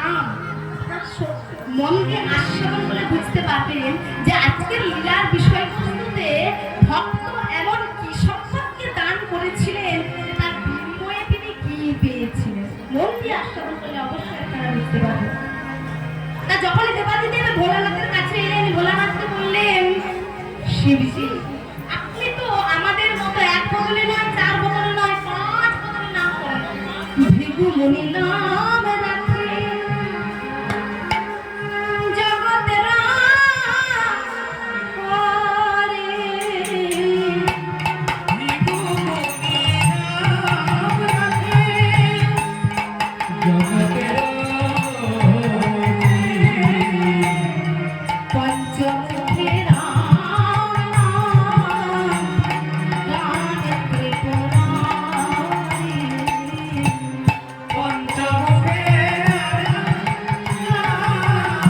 নাম মন দিয়ে আস্বাদন করে বুঝতে পারবেন যে আজকের লীলার বিষয়বস্তুতে ভক্ত এমন কি সম্পদকে দান করেছিলেন যে তার বিনিময়ে তিনি কি পেয়েছিলেন। মন দিয়ে আস্বাদন করলে অবশ্যই আপনারা বুঝতে পারবেন। তা যখন দেবাদিদেব ভোলানাথের কাছে এলেন, ভোলানাথকে বললেন, শিবজি আপনি তো আমাদের মতো এক বদলে নয়, চার বদলে নয়, পাঁচ বদলে নাম করেন। ভৃগু মুনি নাম রাখে জগতের হরে, ভৃগু মুনি নাম রাখে জগতের পঞ্চমুখে রাম নাম ত্রিপুরারি, পঞ্চমুখে রাম ত্রিপুরারি,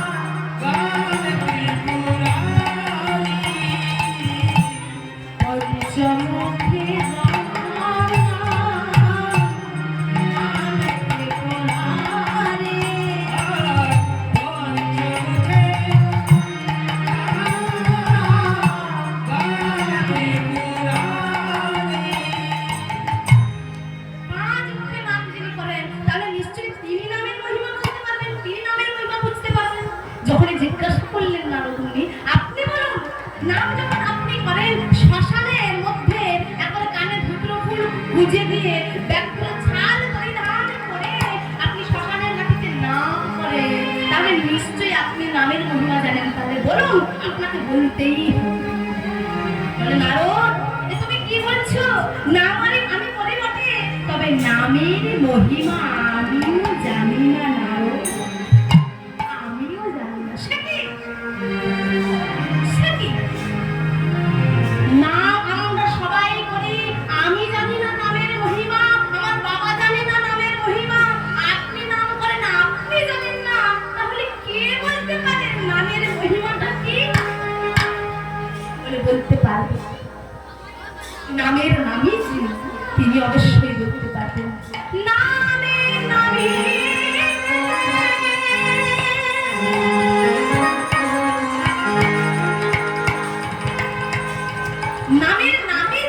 পঞ্চমুখে যখন জিজ্ঞাসা করলেন নারদমুনি, আপনি বলুন নাম যখন আপনি করেন শ্মশানের মধ্যে একবার কানে ধুত্র ফুল গুজে দিয়ে ব্যক্ত ছাল পরিধান করে আপনি শ্মশানের মাটিতে নাম করেন, তাহলে নিশ্চয়ই আপনি নামের মহিমা জানেন। তাহলে বলুন, আপনাকে বলতেই হবে। বলে নারদ, তুমি কি বলছো? নাম আমি করি বটে, তবে নামের মহিমা আমিও জানি না নারদ, আমিও জানি না। সে কি নাম আমরা সবাই করি, আমি জানি না নামের মহিমা, আমার বাবা জানে না নামের মহিমা, আপনি নাম করেন আপনি জানেন না, তাহলে কে বলতে পারেন নামের মহিমাটা কি? বলে বলতে পারবে নামের নামই তিনি অবশ্যই বলতে পারবেন। নামের নামে নামের নামে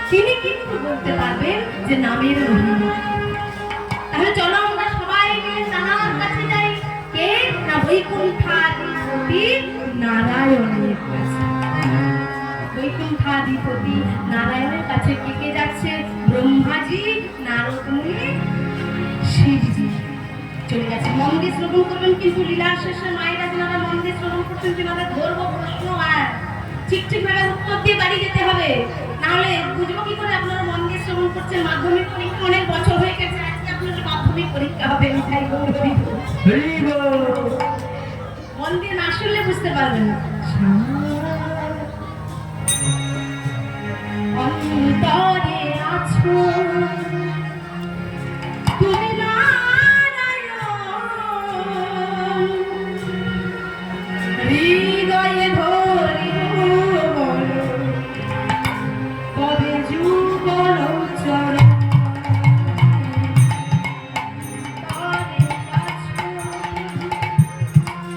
তিনি কিন্তু বলতে পারবেন যে নামের মহিমা। তাহলে চলো আমরা সবাই মিলে তাঁর কাছে যাই। কে না? বৈকুণ্ঠাধিপতি নারায়ণের কাছে। বৈকুণ্ঠাধিপতি নারায়ণের কাছে কে কে যাচ্ছে? ব্রহ্মাজি, নারদমুনি, শিবজি চলে গেছে। মন দিয়ে শ্রবণ করবেন, কিন্তু লীলার শেষে মায়েরা যারা মন দিয়ে শ্রবণ করছেন তাদের ধর্ম প্রশ্ন আর ঠিক ভাবে উত্তর দিয়ে বাড়ি যেতে হবে, নাহলে বুঝবো কি করে আপনারা মন দিয়ে শ্রবণ করছেন। মাধ্যমিক পরীক্ষা অনেক বছর হয়ে গেছে, আজকে আপনাদের মাধ্যমিক পরীক্ষা হবে। মন দিয়ে না শুনলে বুঝতে পারবেন না। অন্তরে আছো তুমি নারায়ণ, হৃদয়ে ধরি কবে যুগল চরণ,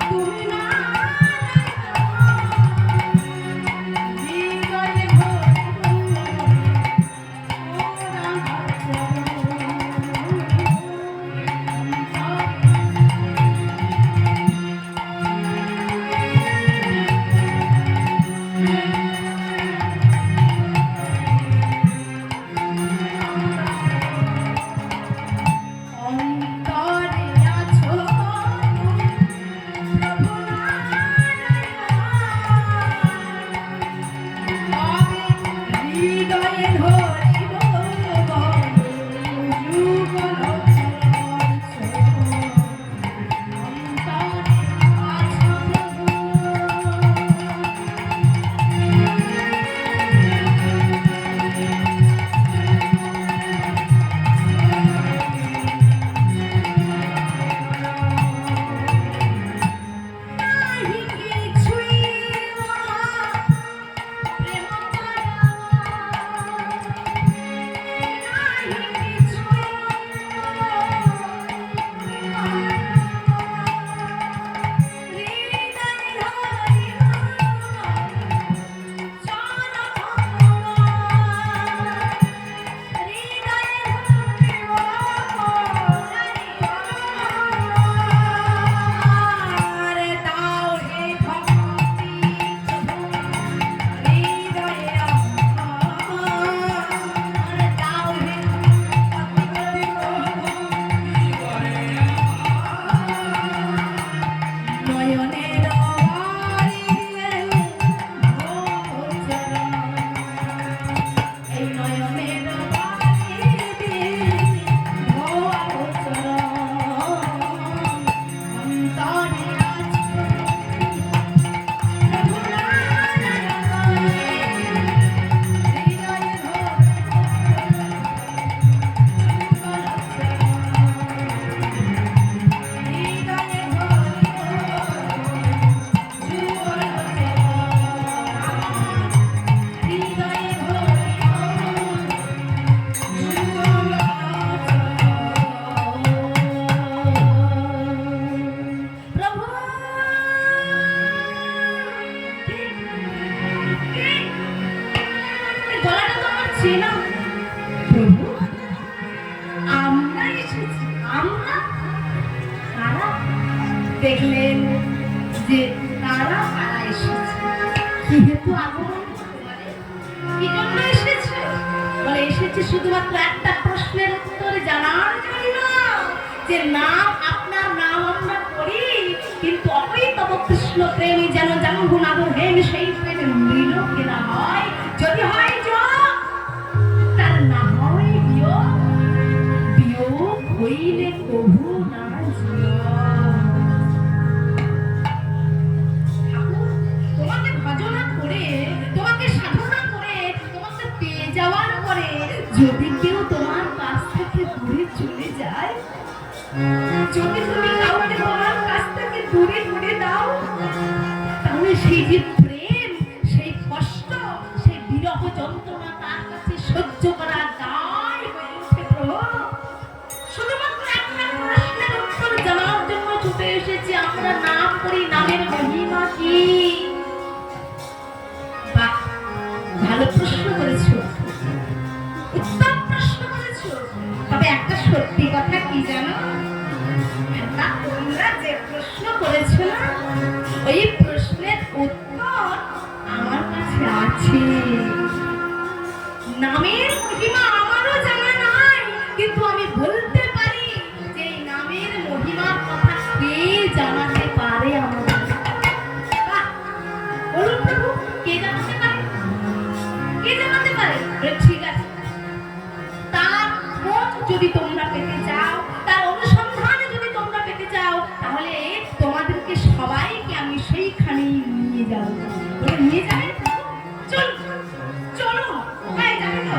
তুমি নারায়ণ দেখলেন যে তারা কারা এসেছে, যেহেতু আগমন কি জন্য এসেছে, বলে এসেছে শুধুমাত্র একটা প্রশ্নের উত্তর জানার জন্য যে নাম আপনার নাম আমরা করি, কিন্তু অপৈতব কৃষ্ণ প্রেমী যেন যেমন গুণাগুণ হেন সেই প্রেমে মৃল কেনা হয়, যদি হয় যোগ তার না হয় বিয়োগ, বিয়োগ হইলে কভু না তোমাকে ভজনা করে, তোমাকে সাধনা করে, তোমাকে পেয়ে যাওয়ার পরে যদি কেউ তোমার কাছ থেকে দূরে চলে যায়, যদি তুমি কাউকে তোমার কাছ থেকে দূরে দূরে দাও, তাহলে সেই যে প্রেম, সেই কষ্ট, সেই বিরহ যন্ত্রণা তার কাছে সহ্য করা দায় হয়ে উঠে। শুধুমাত্র একটা প্রশ্নের উত্তর জানার জন্য ছুটে এসেছি, আমরা নাম করি, নামের মহিমা কি? ভালো প্রশ্ন করেছো, উত্তম প্রশ্ন করেছো, তবে একটা সত্যি কথা কি জানো, তোমরা যে প্রশ্ন করেছো না, ওই প্রশ্নের উত্তর আমার কাছে আছে। নামের মহিমা আমারও জানা নাই, কিন্তু আমি বলতে পারি যে এই নামের মহিমার কথা কে জানাতে পারে আমাদের? বলুন প্রভু, কে জানাতে পারে? কে জানাতে পারে? ঠিক আছে, তার খোঁজ যদি তোমরা পেতে চাও, তার অনুসন্ধানে যদি তোমরা পেতে চাও, তাহলে তোমাদেরকে সবাইকে আমি সেইখানেই নিয়ে যাবো। নিয়ে যাবেন? চল চলো, হ্যাঁ যাবে তো?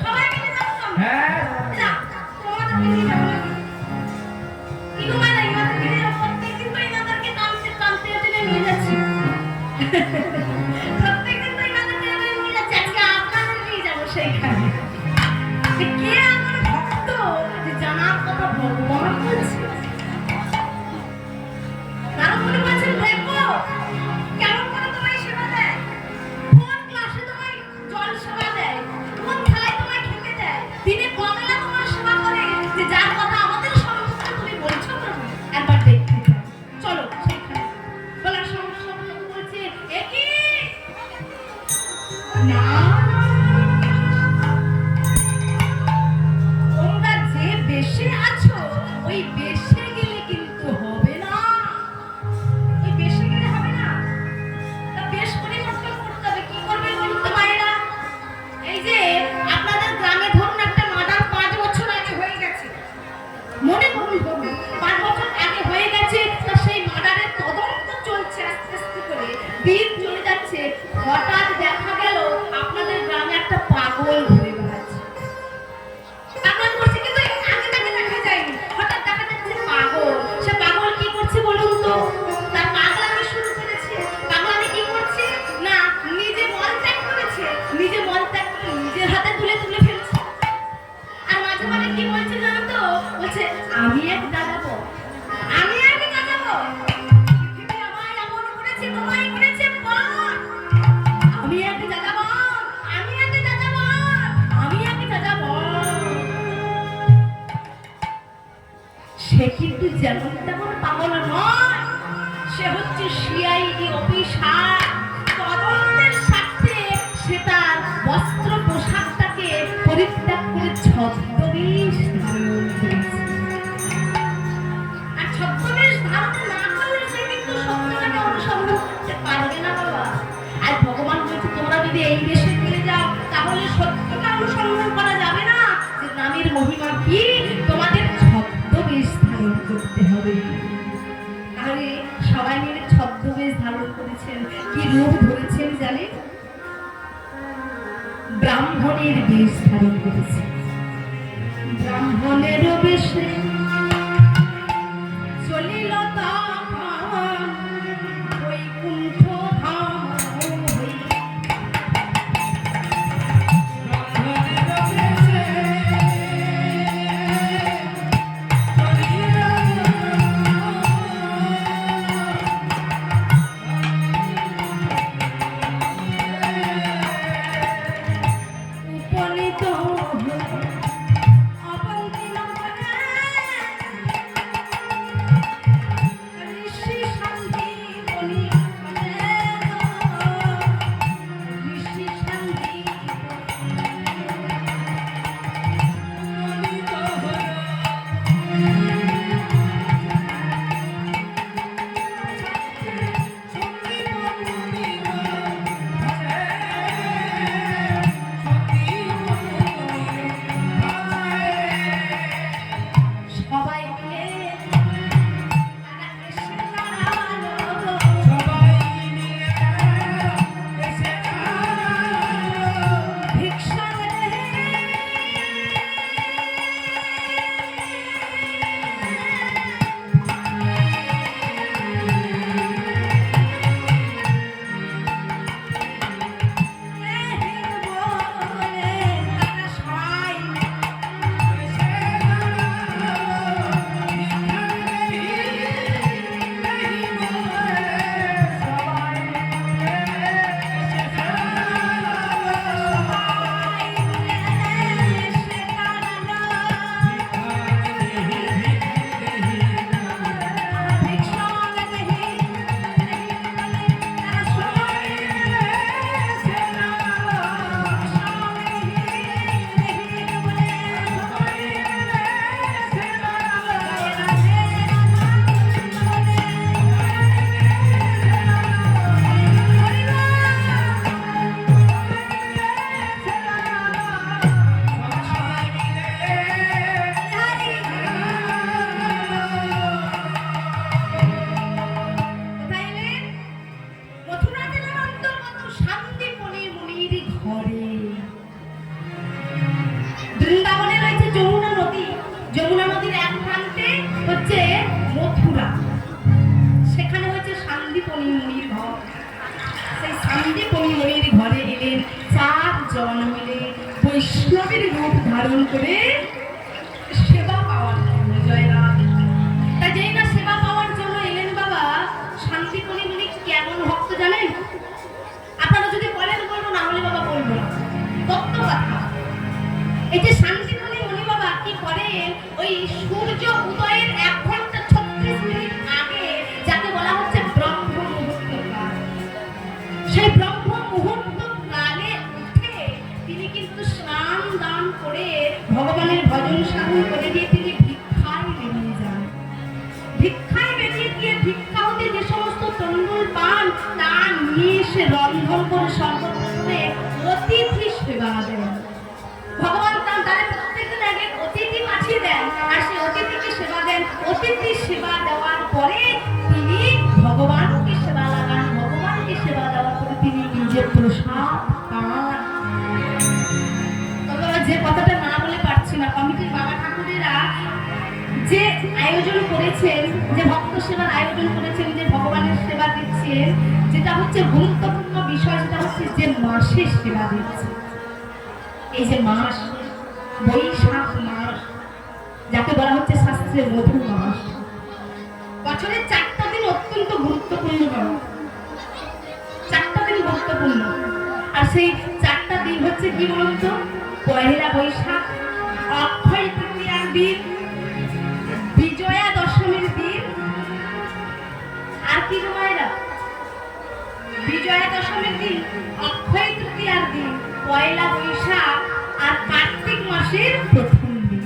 সবাই মিলে যাবো তো? হ্যাঁ, তোমাদেরকে নিয়ে যাবো না? কি তোমায় না এনাদেরকে নিয়ে যাবো? প্রত্যেকদিন তো এনাদেরকে কামতে কামতে টেনে নিয়ে যাচ্ছি। প্রত্যেকদিন তো এনাদেরকে নিয়ে যাচ্ছি, আজকে আপনাদের নিয়ে যাবো সেইখানে। কে আমার ভক্ত যে জানার কথা ভগবান বলছে। কারণ মনে বলছেন দেখো কেমন করে তোমায় সেবা দেয়, কোন ক্লাসে তোমায় জল সেবা দেয়, কোন থালায় তোমায় খেতে দেয়, দিনে কবেলা তোমার সেবা করে, যে যার কথা আমাদের সম্মুখে তুমি বলছো প্রভু, একবার দেখতে চাই। চলো সেখানে। বলার সঙ্গে সঙ্গে বলছে একই না, তোমরা যে বেশে আছো ওই বেশে গেলে কিন্তু হবে না, ওই বেশে গেলে হবে না, তা বেশ পরিবর্তন করতে হবে। কি করবে বলুন তো মায়েরা? এই যে আপনাদের গ্রামে ধরুন একটা মার্ডার 5 বছর আগে হয়ে গেছে, মনে করুন 5 বছর আগে হয়ে গেছে, তা সেই মার্ডারের তদন্ত চলছে, আস্তে আস্তে করে দিন চলে যাচ্ছে, হঠাৎ দেখা গেল আপনাদের গ্রামে একটা পাগল ঘুরে বেড়াচ্ছে। পাগল করছে, কিন্তু আগে থেকে দেখা যায়নি, হঠাৎ দেখা যাচ্ছে পাগল। সে পাগল কি করছে বলুন তো? তার পাগলামি শুরু করেছে। পাগলামি কি করছে না, নিজে মল ত্যাগ করেছে, নিজে মল ত্যাগ করে নিজের হাতে তুলে তুলে ফেলছে। আর মাঝে মাঝে কি বলছে জানো তো? বলছে আমি এক দাঁড়াবো, আমি আগে দাঁড়াবো, পৃথিবী আমায় এমন করেছে, তোমায় করেছে বল, আমি আগে দাঁড়াবো, আমি আগে দাঁড়াবো, আমি আগে দাঁড়াবো। সে কিন্তু যেমন তেমন পাগল নয়, সে হচ্ছে সিআইডি অফিসার। তদন্তের স্বার্থে সে তার বস্ত্র পোশাকটাকে পরিত্যাগ করে ছদ্মবেশ ধারণ করেছে। আর ছদ্মবেশ ধারণ না করলে সে কিন্তু সত্যটাকে অনুসন্ধান করতে পারবে না বাবা। আর ভগবান বলছে তোমরা যদি এই দেশে ফিরে যাও, তাহলে সত্যটা অনুসন্ধান করা যাবে না যে নামের মহিমা কি, তোমাদের ছদ্মবেশ ধারণ করতে হবে। তাহলে সবাই মিলে ছদ্মবেশ ধারণ করেছেন। কি রূপ ধরেছেন জানেন? ব্রাহ্মণের বেশ ধারণ করেছে। ব্রাহ্মণের বেশে চলিল তখন বৈকুণ্ঠ ধাম হইতে। উপনীত অবন্তি বৈষ্ণবের রূপ ধারণ করে সেবা পাওয়ার জন্য। জয়রাম। তা যেই না সেবা পাওয়ার জন্য এলেন বাবা শান্তিকণি মুনি কেমন ভক্ত জানেন? আপনারা যদি বলেন বলবো, না হলে বাবা বলবো না, তত্ত্ব কথা। এই যে শান্তিকণি মুনি বাবা কি করেন, ওই সূর্য উদয়ের 1 ঘন্টা 36 মিনিট আগে যাকে বলা হচ্ছে ব্রহ্ম মুহূর্ত কাল, সেই ব্রহ্ম মুহূর্ত কালে উঠে তিনি কিন্তু স্নান দান করে ভগবানের ভজন সাধন করে দিয়ে তিনি ভিক্ষায় বেরিয়ে যান। ভিক্ষায় বেরিয়ে গিয়ে ভিক্ষা হতে যে সমস্ত তন্ডুল পান তা নিয়ে এসে রন্ধন করে সর্বপ্রথমে অতিথি সেবা দেন। ভগবান তাদের প্রত্যেকদিন আগে অতিথি পাঠিয়ে দেন, আর সেই অতিথিকে সেবা দেন। অতিথি সেবা দেওয়ার পরে তিনি ভগবানকে সেবা লাগান। ভগবানকে সেবা দেওয়ার পরে তিনি নিজের প্রসাদ পান। তবে যে কথাটা না বলে পারছি না, কমিটির বাবা ঠাকুরেরা যে আয়োজন করেছেন, যে ভক্ত সেবার আয়োজন করেছেন, যে ভগবানের সেবা দিচ্ছেন, যেটা হচ্ছে গুরুত্বপূর্ণ বিষয়, সেটা হচ্ছে যে মাসের সেবা দিচ্ছে। এই যে মাস, বৈশাখ মাস, যাকে বলা হচ্ছে শাস্ত্রে মধু মাস, বছরের 4টা দিন অত্যন্ত গুরুত্বপূর্ণ। 4টা দিন গুরুত্বপূর্ণ, আর সেই 4টা দিন হচ্ছে কি বলুন তো? পয়লা বৈশাখ, অক্ষয় তৃতীয়ার দিন, বিজয়া দশমীর দিন, আর কি মায়েরা? বিজয়া দশমীর দিন, অক্ষয় তৃতীয়ার দিন, পয়লা বৈশাখ আর কার্তিক মাসের প্রথম দিন।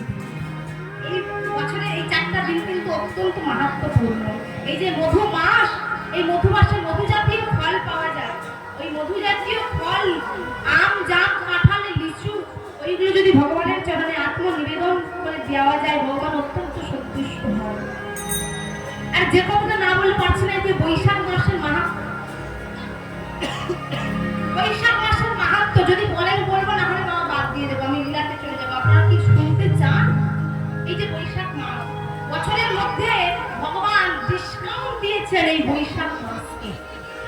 এই বছরে এই 4টা দিন কিন্তু অত্যন্ত মাহাত্ম্যপূর্ণ। এই যে মধু মাস, এই মধু মাসে মধু জাতীয় ফল পাওয়া যায়। ওই মধু জাতীয় ফল, আম, জাম, কাঁঠাল, লিচু, ওইগুলো যদি ভগবানের চরণে আত্মনিবেদন করে দেওয়া যায়, ভগবান অত্যন্ত সন্তুষ্ট হন। আর যে কথাটা না বলে পারছি না, যে বৈশাখ মাসের মাহাত্ম্য, বৈশাখ মাসের মাহাত্ম্য যদি বলেন বলবো, না হলে বাবা বাদ দিয়ে দেবো, আমি লীলাতে চলে যাবো। আপনারা কি শুনতে চান? এই যে বৈশাখ মাস, বছরের মধ্যে ভগবান ডিসকাউন্ট দিয়েছেন এই বৈশাখ মাসকে।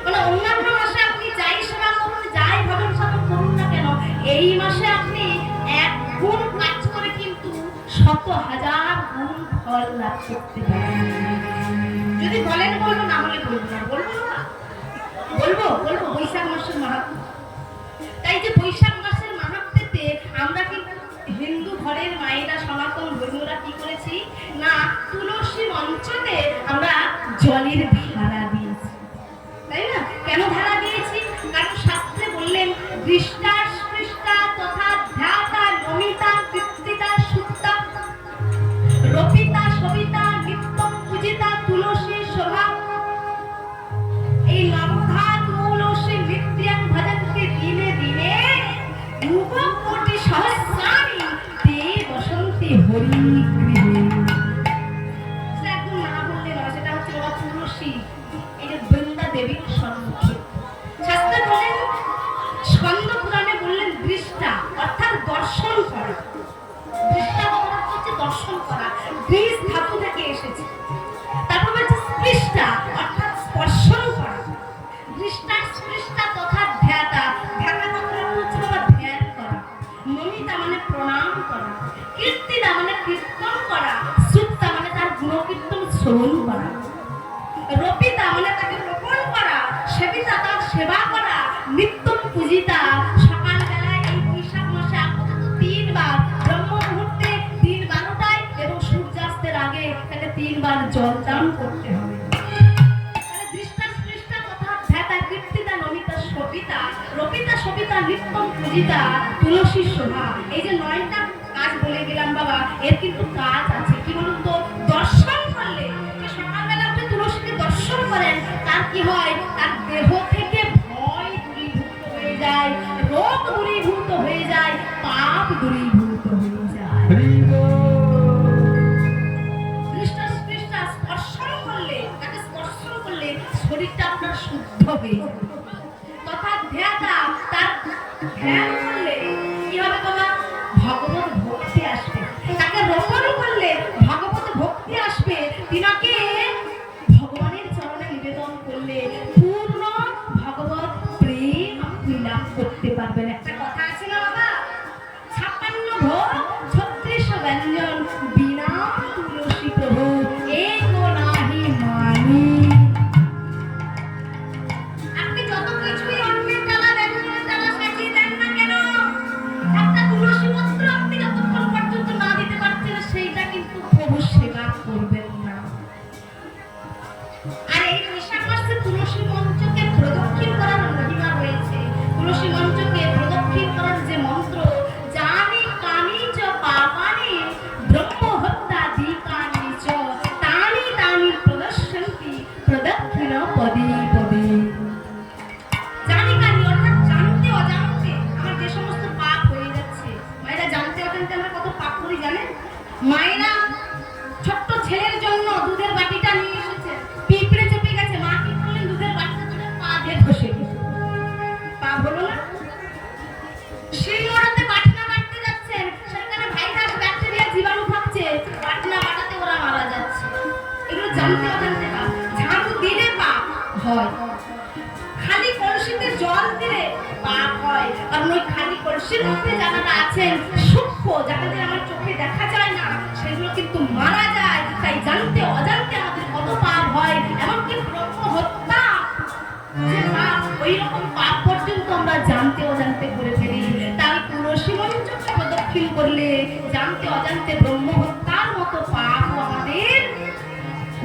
মানে অন্যান্য মাসে আপনি যাই সেবা করুন, যাই ভজন সাধন করুন না কেন, এই মাসে আপনি 1 গুণ কাজ করে কিন্তু 100,000 গুণ ফল লাভ করতে পারেন। যদি বলেন বলবো, না হলে বলবো না। বলবো না, বলবো বলবো বৈশাখ মাসের মাহাত্ম্য। তাই যে বৈশাখ মাসের মাহাত্ম্যতে আমরা কিন্তু হিন্দু ঘরের মায়েরা, সনাতন ধর্মীয়রা কি করেছি না, তুলসী মঞ্চতে আমরা জলের ধারা দিয়েছি, তাই না? কেন ধারা দিয়েছি? কারণ শাস্ত্রে বললেন, দৃষ্টা স্পৃষ্টা তথা ধ্যাতা নমিতা কীর্তিতা সুক্তা রপিতা সবিতা নিত্যম পূজিতা তুলসী শোভা। এই নবধা তুলসী নিত্যং ভজন্তে দিনে দিনে রূপকোটি সহস্রাণি তে বসন্তি হরি গৃহে। সেটা একদম না বললে নয়, সেটা হচ্ছে বাবা তুলসী, এই যে বৃন্দা দেবীর সম্মুখে। শাস্ত্রে বলেন, স্কন্দ পুরাণে বললেন দৃষ্টা অর্থাৎ দর্শন করা। দৃষ্টা হচ্ছে দর্শন করা, দৃশ ধাতু থেকে এসেছে। তারপর হচ্ছে স্পৃষ্টা অর্থাৎ স্পর্শন করা। দৃষ্টা স্পৃষ্টা তথা ধ্যাতা, ধ্যাতা কথাটা হচ্ছে বাবা ধ্যান করা। নমিতা মানে প্রণাম করা। কীর্তিদা মানে কীর্তন করা। সুক্তা মানে তার গুণকীর্তন শ্রবণ করা। রপিতা মানে তাকে রোপণ করা। সেবিতা তার সেবা করা। নিত্যম পূজিতা, সকালবেলায় এই বৈশাখ মাসে আপাতত 3 বার, ব্রহ্ম মুহূর্তে 3 12টায় এবং সূর্যাস্তের আগে তাকে 3 বার জল দান করতে হবে। তাহলে দৃষ্টা স্পৃষ্টা তথা ধ্যাতা কীর্তিদা নমিতা সবিতা রপিতা সবিতা নিত্যম পূজিতা তুলসী শোভা। এই যে 9টা কাজ বলে গেলাম বাবা, এর কিন্তু কাজ আছে। কি বলুন তো? দর্শন করলে, সকালবেলা আপনি তুলসীকে দর্শন করেন, তার কি হয়? তার দেহ থেকে ভয় দূরীভূত হয়ে যায়, রোগ দূরীভূত হয়ে যায়, পাপ দূরীভূত হয়ে যায়। দৃষ্টা স্পৃষ্টা স্পর্শন করলে, তাকে স্পর্শন করলে শরীরটা আপনার শুদ্ধ হয়ে যাবে। তথা ধ্যাতা, তার ধ্যান করলে কি হবে বাবা? ভগবত ভক্তি আসবে। তাকে রোপণ করলে ভগবত ভক্তি আসবে। তিনাকে ভগবানের চরণে নিবেদন করলে পূর্ণ ভগবত প্রেম আপনি লাভ করতে পারবেন। একটা কথা আছে না বাবা, করার যে মন্ত্র, জানি কানি চ পাপানি ব্রহ্ম হত্যা দীকানি চ তানি তানি প্রদর্শন্তি প্রদক্ষিণ পদে পদে। জানি কানি অর্থাৎ জানতে অজান্তে আমার যে সমস্ত পাপ হয়ে যাচ্ছে, মায়েরা জানতে অজান্তে আমরা কত পাপ করি জানেন? মায়েরা ছোট্ট ছেলের জন্য দুধের বাটিটা নিয়ে এসেছে, পিঁপড়ে চেপে গেছে, মা কি করলেন? দুধের বাটিটা তুলে পা দিয়ে ঘষে দিলেন। পাপ হলো না? শিলনোড়াতে বাটনা বাটতে যাচ্ছেন, সেখানে ভাইরাস ব্যাকটেরিয়া জীবাণু থাকছে, বাটনা বাটাতে ওরা মারা যাচ্ছে। এগুলো জানতে অজান্তে পাপ। ঝাড়ু দিলে পাপ হয়, খালি কলসিতে জল দিলে পাপ হয়। কারণ ওই খালি কলসির মধ্যে যারা আছেন সূক্ষ্ম, যাদের আমার চোখে দেখা যায় না, সেগুলো কিন্তু মারা যায়। তাই জানতে অজান্তে আমাদের কত পাপ হয়, এমনকি ব্রহ্ম হত্যা যে পাপ, ওই রকম পাপ পর্যন্ত আমরা জানতে অজান্তে করে ফেলি। তাই তুলসী মঞ্চকে প্রদক্ষিণ করলে জানতে অজান্তে ব্রহ্ম হত্যার মতো পাপ আমাদের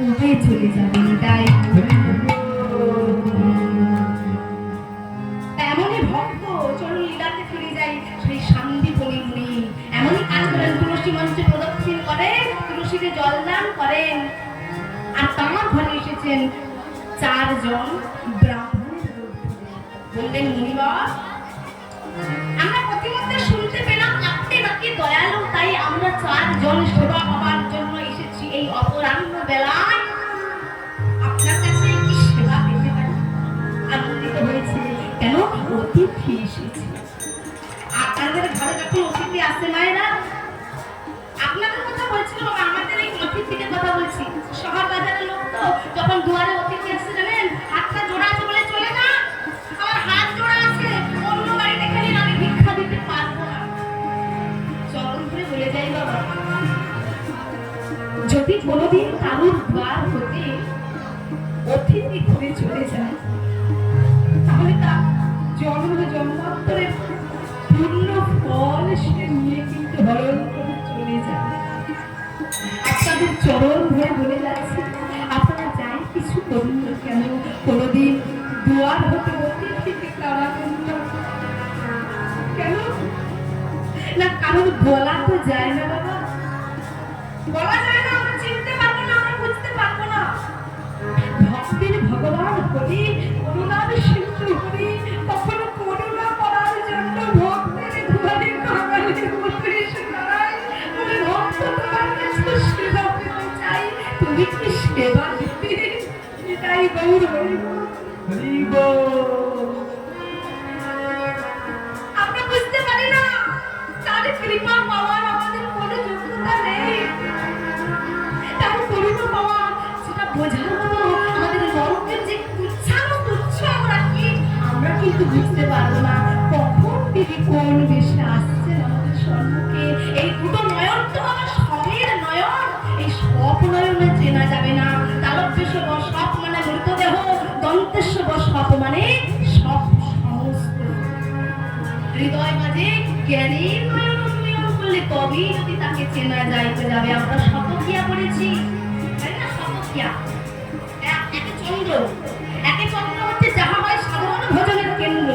উঠে চলে যাবে। তাই এমনই ভক্ত, চলুন লীলাতে ফিরে যাই, সেই শান্তিপনি মুনি এমনই কাজ করেন, তুলসী মঞ্চে প্রদক্ষিণ করেন, তুলসীতে জলদান করেন। আর তার ঘরে এসেছেন 4 জন ব্রাহ্মণের রূপ ধরে। বললেন, মুনিবর, আমরা প্রতিমধ্যে শুনতে পেলাম আপনি নাকি দয়ালু, তাই আমরা 4 জন সেবা পাবার জন্য এসেছি এই অপরাহ্ন বেলায়। আপনার কাছে কি সেবা পেতে পারি? আনন্দিত হয়েছে, কেন? অতিথি এসেছে। আপনাদের ঘরে যখন অতিথি আসে মায়েরা, আপনাদের কথা বলছিল, আমাদের এই অতিথিদের কথা বলছি। শহর বাজারের লোক তো, যখন দুয়ারে অতিথি আসছে জানেন, হাতটা জোড়া আছে বলে চলে না, আমার হাত জোড়া আছে, অন্য বাড়িতে খেলে আমি ভিক্ষা দিতে পারবো না। চরণ ধরে বলে যাই বাবা, যদি কোনোদিন কারুর দ্বার হতে অতিথি ঘুরে চলে যায়, তাহলে তার জন্ম জন্মান্তরের পূর্ণ ফল সে নিয়ে কিন্তু হরণ করে চলে যায়। আপনাদের চরণ ধরে বলে যাচ্ছে, আপনারা যাই কিছু করুন না কেন, কোনোদিন দুয়ার হতে অতিথিকে তাড়াবেন না। কেন না? কারণ বলা তো যায় না বাবা, বলা যায় না, আমরা চিনতে পারবো না, আমরা বুঝতে পারবো না। ভক্তির ভগবান হরি, করুণার সিন্ধু হরি, কখনো করুণা করার জন্য ভক্তের দুয়ারে কাঙালের মতো এসে দাঁড়ায়। বলে, ভক্ত তোমার কাছে সেবা পেতে চাই, তুমি কি সেবা দিতে? এটাই গৌর হরি বল। আমরা বুঝতে পারি না, তার কৃপা পাওয়ার আমাদের কোনো যোগ্যতা নেই। তার করুণা পাওয়া সেটা বোঝার মতো আমাদের নরকের যে তুচ্ছানো তুচ্ছ আমরা কিন্তু বুঝতে পারবো না। কখন তিনি কোন বেশে আসছেন আমাদের সম্মুখে, এই দুটো নয়ন তো আমার সবের নয়ন, এই সব নয়নে চেনা যাবে না। তালব্যস্য সব মানে মৃতদেহ, দন্তেস্য সব মানে সব সমস্ত। হৃদয় মাঝে জ্ঞানীর নয়ন উন্মিলন করলে তবেই যদি তাকে চেনা যাইতে যাবে। আমরা শতকিয়া পড়েছি, তাই না? শতকিয়া একে চন্দ্র, একে চন্দ্র হচ্ছে যাহা হয় সাধারণ ভজনের কেন্দ্র,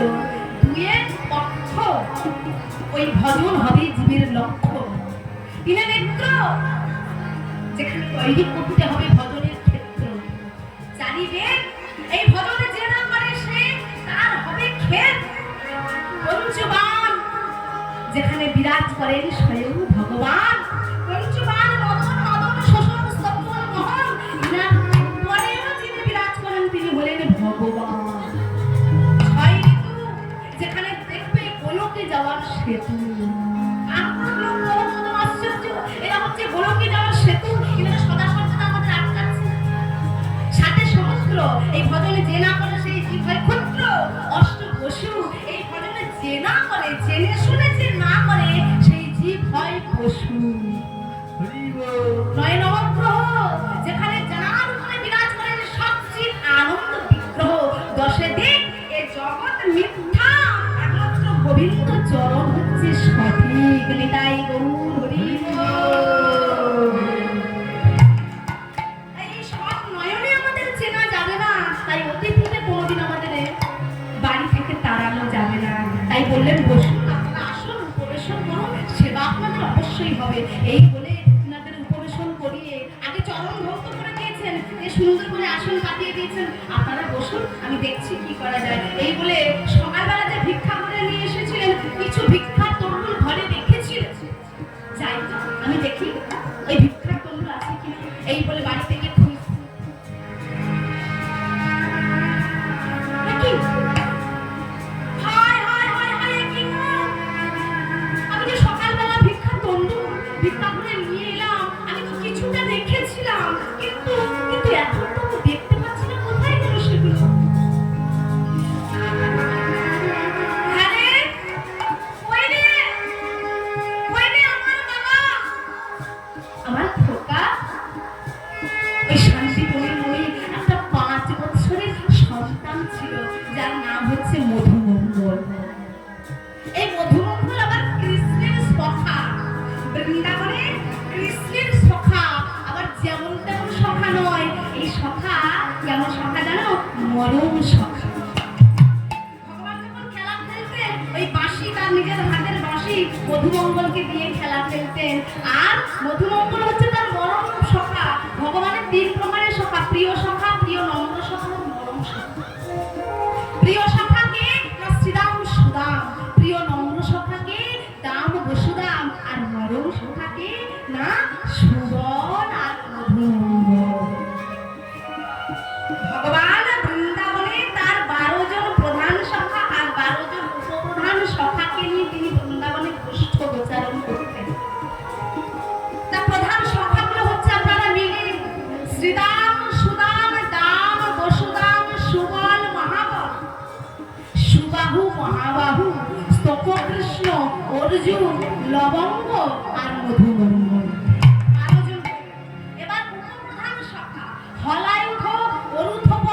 দুয়ের অর্থ ওই ভজন হবে জীবের লক্ষ্য। তিনে নেত্র, যেখানে তৈরি করতে হবে ভজনের ক্ষেত্র। চারিবে এই ভজনে যে না করে সে তার হবে ক্ষেত। পঞ্চবান, যেখানে বিরাজ করেন স্বয়ং ভগবান। পঞ্চবান মদন মদন শোষণ স্তম্ভন মোহন, ইনার পরেও যিনি বিরাজ করেন তিনি হলেন ভগবান। 6 ঋতু, যেখানে দেখবে গোলকে যাওয়ার সেতু। আশ্চর্য, এরা হচ্ছে গোলকে যাওয়ার সেতু, এখানে সদা সর্বদা আমাদের আটকাচ্ছে। 7 সমুদ্র, এই ভজনে যে না করে সেই জীব হয় ক্ষুদ্র। 8 পশু, এই ভজনে যে না করে, জেনে শুনে যে না করে সেই জীব হয় পশু। 9 নবগ্রহ, যেখানে যার উপরে বিরাজ করেন সচ্চিৎ আনন্দ বিগ্রহ। 10 দিক, এই জগৎ মিথ্যা, একমাত্র গোবিন্দ চরণ হচ্ছে সেবা আপনাদের অবশ্যই হবে। এই বলে ওনাদের উপবেশন করিয়ে আগে চরণ ধৌত করে দিয়েছেন, যে সুন্দর করে আসন পাতিয়ে দিয়েছেন, আপনারা বসুন, আমি দেখছি কি করা যায়। এই বলে সকালবেলা যে ভিক্ষা করে নিয়ে এসেছিলেন, কিছু ভিক্ষার তরুণ ঘরে রেখেছিলেন, যাই তো আমি দেখি ওই ভিক্ষার তরুণ আছে কিনা। এই বলে বাড়ি থেকে আমি যে সকালবেলা ভিক্ষা করে নিয়ে এলাম, আমি তো কিছুটা দেখেছিলাম, কিন্তু কিন্তু এখন তো দেখতে পাচ্ছি না, কোথায় গেল সেগুলো। আমার খোকা ওই শান্তিপুরের ওই একটা 5 বছরের সন্তান ছিল, যার নাম হচ্ছে মধুমঙ্গল। এই মধুমঙ্গল আবার কৃষ্ণের সখা, বৃন্দাবনে কৃষ্ণের সখা, আবার যেমন তেমন সখা নয়। এই সখা কেমন সখা জানো? মরম সখা। ভগবান যখন খেলা খেলতেন, ওই বাঁশি, তার নিজের হাতের বাঁশি মধুমঙ্গলকে দিয়ে খেলা খেলতেন, আর মধুমঙ্গল হচ্ছে তার মরম সখা। ভগবানের 3 প্রকারের সখা: প্রিয় সখা, প্রিয় নম্র সখা, মরম সখা। প্রিয় সখাকে শ্রীদাম সুদাম, প্রিয় নম্র সখাকে দাম বসুদাম, আর মরম সখাকে না সুবল আর মধুমঙ্গল। ভগবান বৃন্দাবনে তার 12 জন প্রধান সখা আর 12 জন উপপ্রধান সখাকে নিয়ে তিনি বৃন্দাবনে পুষ্প গোচারণ করতেন। তার প্রধান সখাগুলো হচ্ছে, আপনারা মিলে শ্রীদাম সুদাম দাম বসুদাম সুবল মহাবল, সুবাহু মহাবাহু, স্তপকৃষ্ণ, অর্জুন, লবঙ্গ আর মধুমঙ্গল। 12 জন। এবার উপপ্রধান সখা হলায়ুধ, অরুথপ,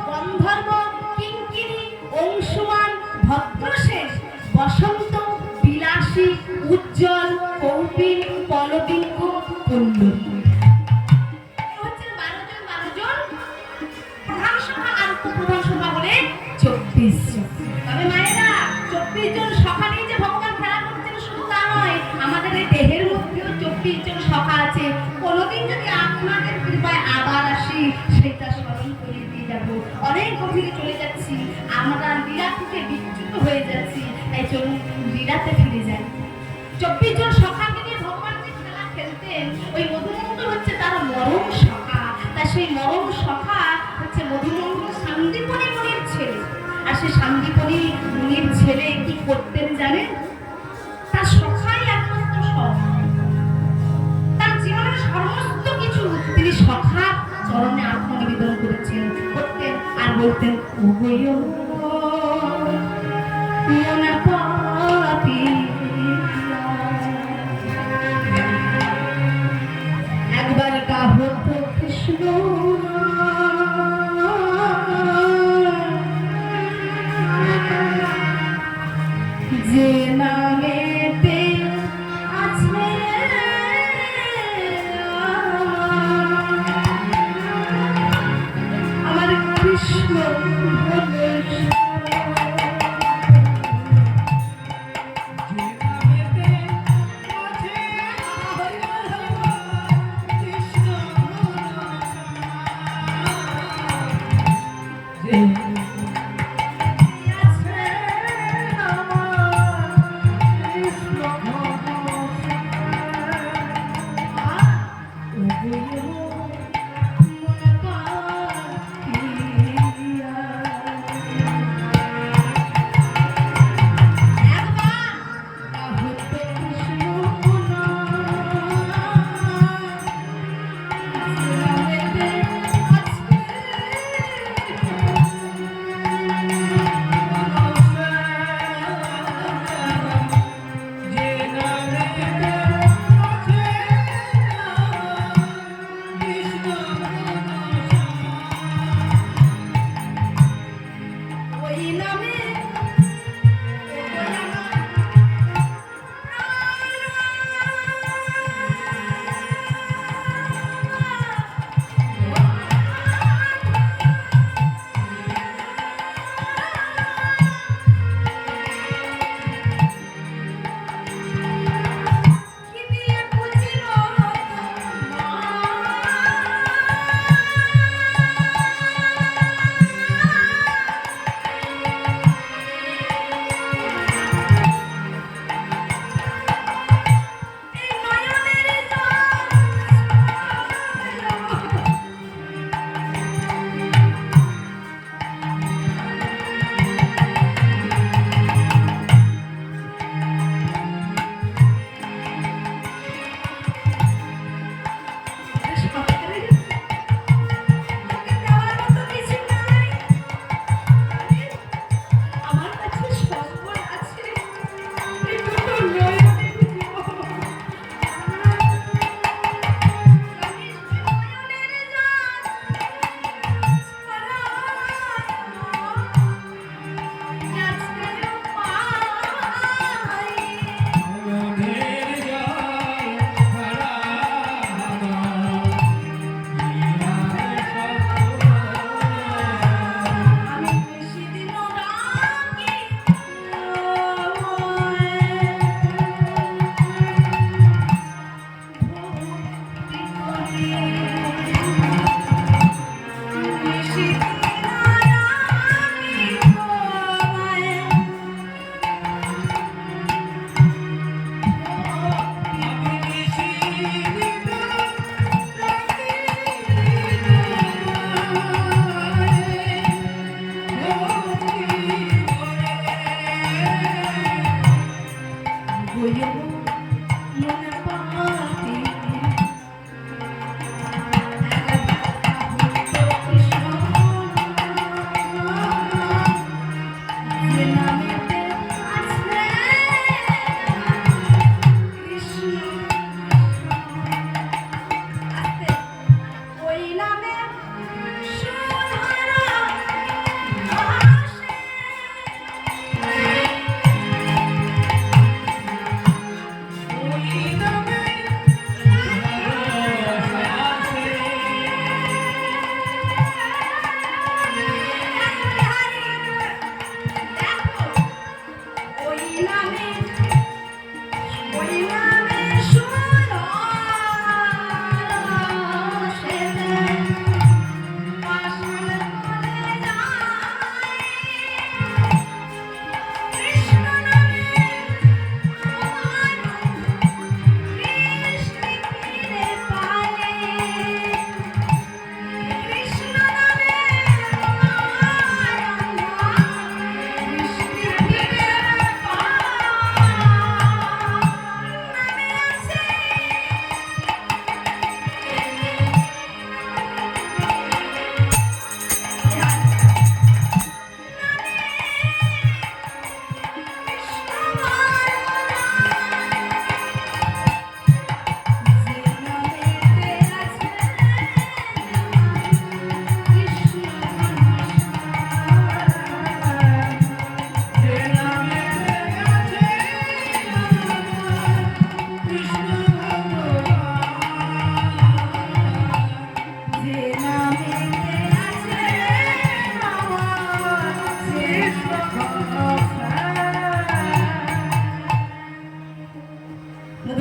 গন্ধর্ব, কিঙ্কিনি, অংশুমান, ভদ্রশেষ, বসন্ত, বিলাসী, উজ্জ্বল, কৌপিন, পলবিঙ্গ, পল্লবী। হচ্ছে 12 জন প্রধান সখা, আর উপপ্রধান সখা বলে 24 জন। তবে মায়েরা, 24 জন সখা নিয়ে যে ভগবান খেলা করছেন শুধু তা নয়, আমাদের এই দেহের মধ্যেও 24 জন সখা আছে। কোনোদিন যদি আপনাদের কৃপায় আবার আসি, সেটা স্মরণ করিয়ে দিয়ে যাব। অনেক গভীরে চলে যাচ্ছি, আমরা লীলা থেকে বিচ্যুত হয়ে যাচ্ছি, তাই চলুন লীলাতে ফিরে যাই। 24 জন সখাকে নিয়ে ভগবান যে খেলা খেলতেন, ওই মধুমঙ্গল হচ্ছে তার মরম সখা। তা সেই মরম সখা হচ্ছে মধুমঙ্গল শান্তিপুরী মুনির ছেলে। আর সেই শান্তিপুরী মুনির ছেলে কি করতেন জানেন? তার সখাই একমাত্র সখা। তার জীবনের সমস্ত কিছু তিনি সখার চরণে আত্মনিবেদন করেছেন, করতেন আর বলতেন, ও গো মনা পাপি, একবার গাহো তো কৃষ্ণ যে না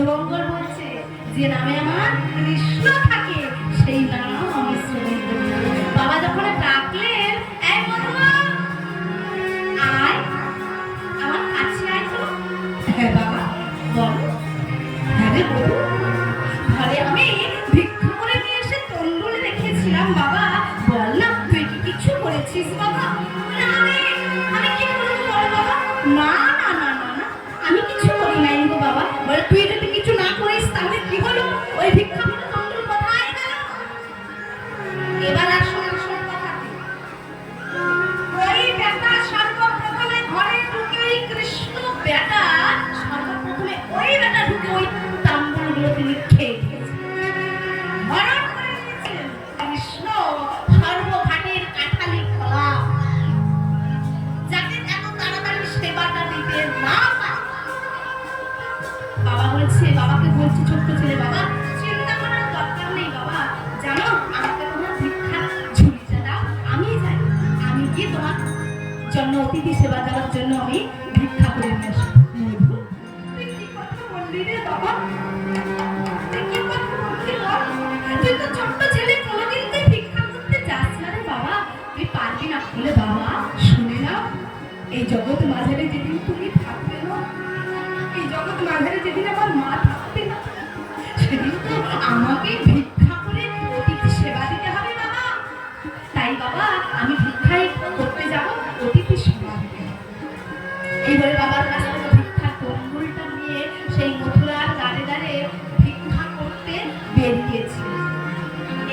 মধুমঙ্গল বলছে যে নামে আমার কৃষ্ণ থাকে সেই নাম আমি শ্রবণ করি। বাবা যখন ডাকলেন, এই মধুমা আয়, আমার কাছে আয় তো। হ্যাঁ বাবা বলো। হ্যাঁ রে বধু, ঘরে আমি ভিক্ষা করে নিয়ে এসে তন্ডুল রেখেছিলাম বাবা, বল না তুই কি কিছু করেছিস বাবা? আমি কি করেছি বল বাবা? না না না না না, আমি কিছু করি নাই গো বাবা। বলে তুই যদি কিছু না করিস তাহলে কি হলো? ওই ভিক্ষা করে তন্ডুল কোথায় গেল? এবার আসল আসল কথা, ওই বেটা সর্বপ্রথমে ঘরে ঢুকে, ওই কৃষ্ণ বেটা সর্বপ্রথমে ওই বেটা ঢুকে ওই তাম্বুলগুলো তিনি খেয়ে গেছে, মরণ করে দিয়েছেন। কৃষ্ণ সর্বঘাটের কাঠালি খোলা, যাকে এত তাড়াতাড়ি সেবাটা দিতে না পারে। বাবা বলছে, বাবাকে বলছে ছোট্ট ছেলে, বাবা চিন্তা করার দরকার নেই বাবা, জানো আমাকে তোমার ভিক্ষার ঝুলিটা দাও, আমি যাই, আমি গিয়ে তোমার জন্য অতিথি সেবা দেওয়ার জন্য আমি ভিক্ষা করে নিয়ে আসবো। তুই কি কথা বললি রে বাবা? তুই কি কথা বললি বল? তুই তো ছোট্ট ছেলে, কোনোদিন তুই ভিক্ষা করতে যাস না রে বাবা, তুই পারবি না। বলে বাবা শুনে নাও, এই জগৎ মাঝারে যেদিন তুমি থাকবে না, এই জগৎ মাঝারে যেদিন আমার মা থাকবে না, সেদিন তো আমাকে ভিক্ষা করে অতিথি সেবা দিতে হবে বাবা। তাই বাবা আমি ভিক্ষাই করতে যাব, অতিথি সেবা দিতে হবে। এই বলে বাবার কাছ থেকে ভিক্ষার তম্বুলটা নিয়ে সেই মথুরার দাঁড়ে দাঁড়ে ভিক্ষা করতে বেরিয়েছে।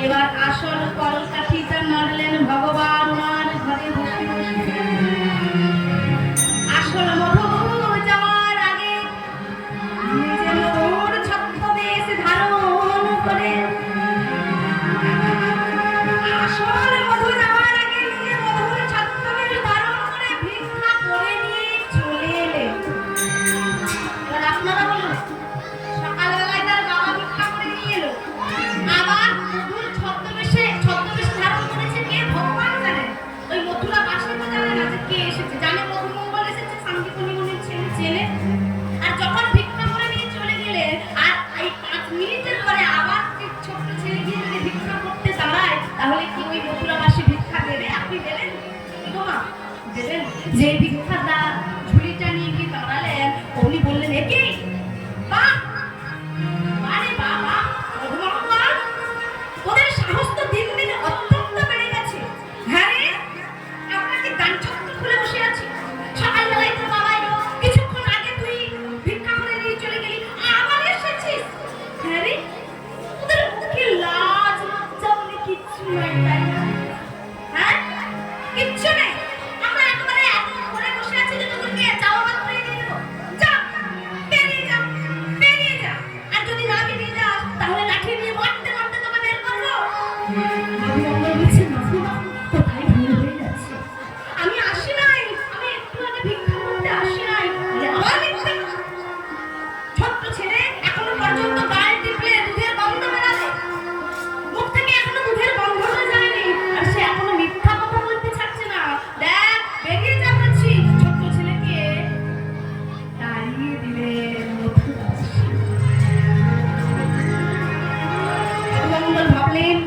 এবার আসল কলকাঠিটা নাড়লেন ভগবান ওনার ঘরে বসে বসে। আসল মধু যাওয়ার আগে নিজের মধুর ছদ্মবেশ ধারণ করে, আসল মধু যাওয়ার আগে নিজের মধুর ছদ্মবেশ ধারণ করে ভিক্ষা করে নিয়ে চলে এলেন। এবার আপনারা বলুন, সকালবেলায় তার বাবা ভিক্ষা করে নিয়ে এলো, আবার মধুর ছদ্মবেশ ধারণ করেছে কে? ভগবান জানেন। ওই মথুরা বাসী তো জানে না যে কে এসেছে, জানে মধুমঙ্গল এসেছে, শান্তিপূর্ণ মনের ছেলে ছেলে। আর যখন ভিক্ষা করে নিয়ে চলে গেলেন, আর এই 5 মিনিটের পরে আবার ছোট্ট ছেলে গিয়ে যদি ভিক্ষা করতে দাঁড়ায়, তাহলে কি ওই মথুরাবাসী ভিক্ষা দেবে? আপনি দেবেন মা? দেবেন? যে ভিক্ষা দা ঝুলিটা নিয়ে গিয়ে দাঁড়ালেন, উনি বললেন একে বাহ, আরে বাবা মধুমঙ্গল, তোদের সাহস তো দিন দিন অত্যন্ত বেড়ে গেছে। হ্যাঁ রে, আমরা কি গান চক্র খুলে বসে আছি? সকালবেলায় তোর বাবা এলো, কিছুক্ষণ আগে তুই ভিক্ষা করে নিয়ে চলে গেলি, আবার এসেছিস। হ্যাঁ রে, তোদের মুখে লাজ লজ্জা বলে কিচ্ছু নাই, তাই না? হ্যাঁ, কিচ্ছু নেই। আমরা একেবারে এত ঘরে বসে আছি যে তোদেরকে চাওয়া মাত্র দিয়ে দেবো। যা, বেরিয়ে যা, বেরিয়ে যা। আর যদি না বেরিয়ে যাস, তাহলে লাঠি নিয়ে মারতে মারতে তোকে বের করবো। মধুমঙ্গল বলছে, মাফু মাফু, কোথায় ভুল হয়ে যাচ্ছে? আমি আসি নাই, আমি একটু আগে ভিক্ষা করতে আসি নাই। বলে আবার মিথ্যে কথা। ছোট্ট ছেলে এখনো পর্যন্ত গায়ে টিপলে দুধের গন্ধ বেরাবে, মুখ থেকে এখনো দুধের গন্ধটা যায়নি, আর সে এখনো মিথ্যা কথা বলতে ছাড়ছে না। দেখ, বেরিয়ে যা বলছি। ছোট্ট ছেলেকে তাড়িয়ে দিলেন মথুরাবাসী। মধুমঙ্গল ভাবলেন,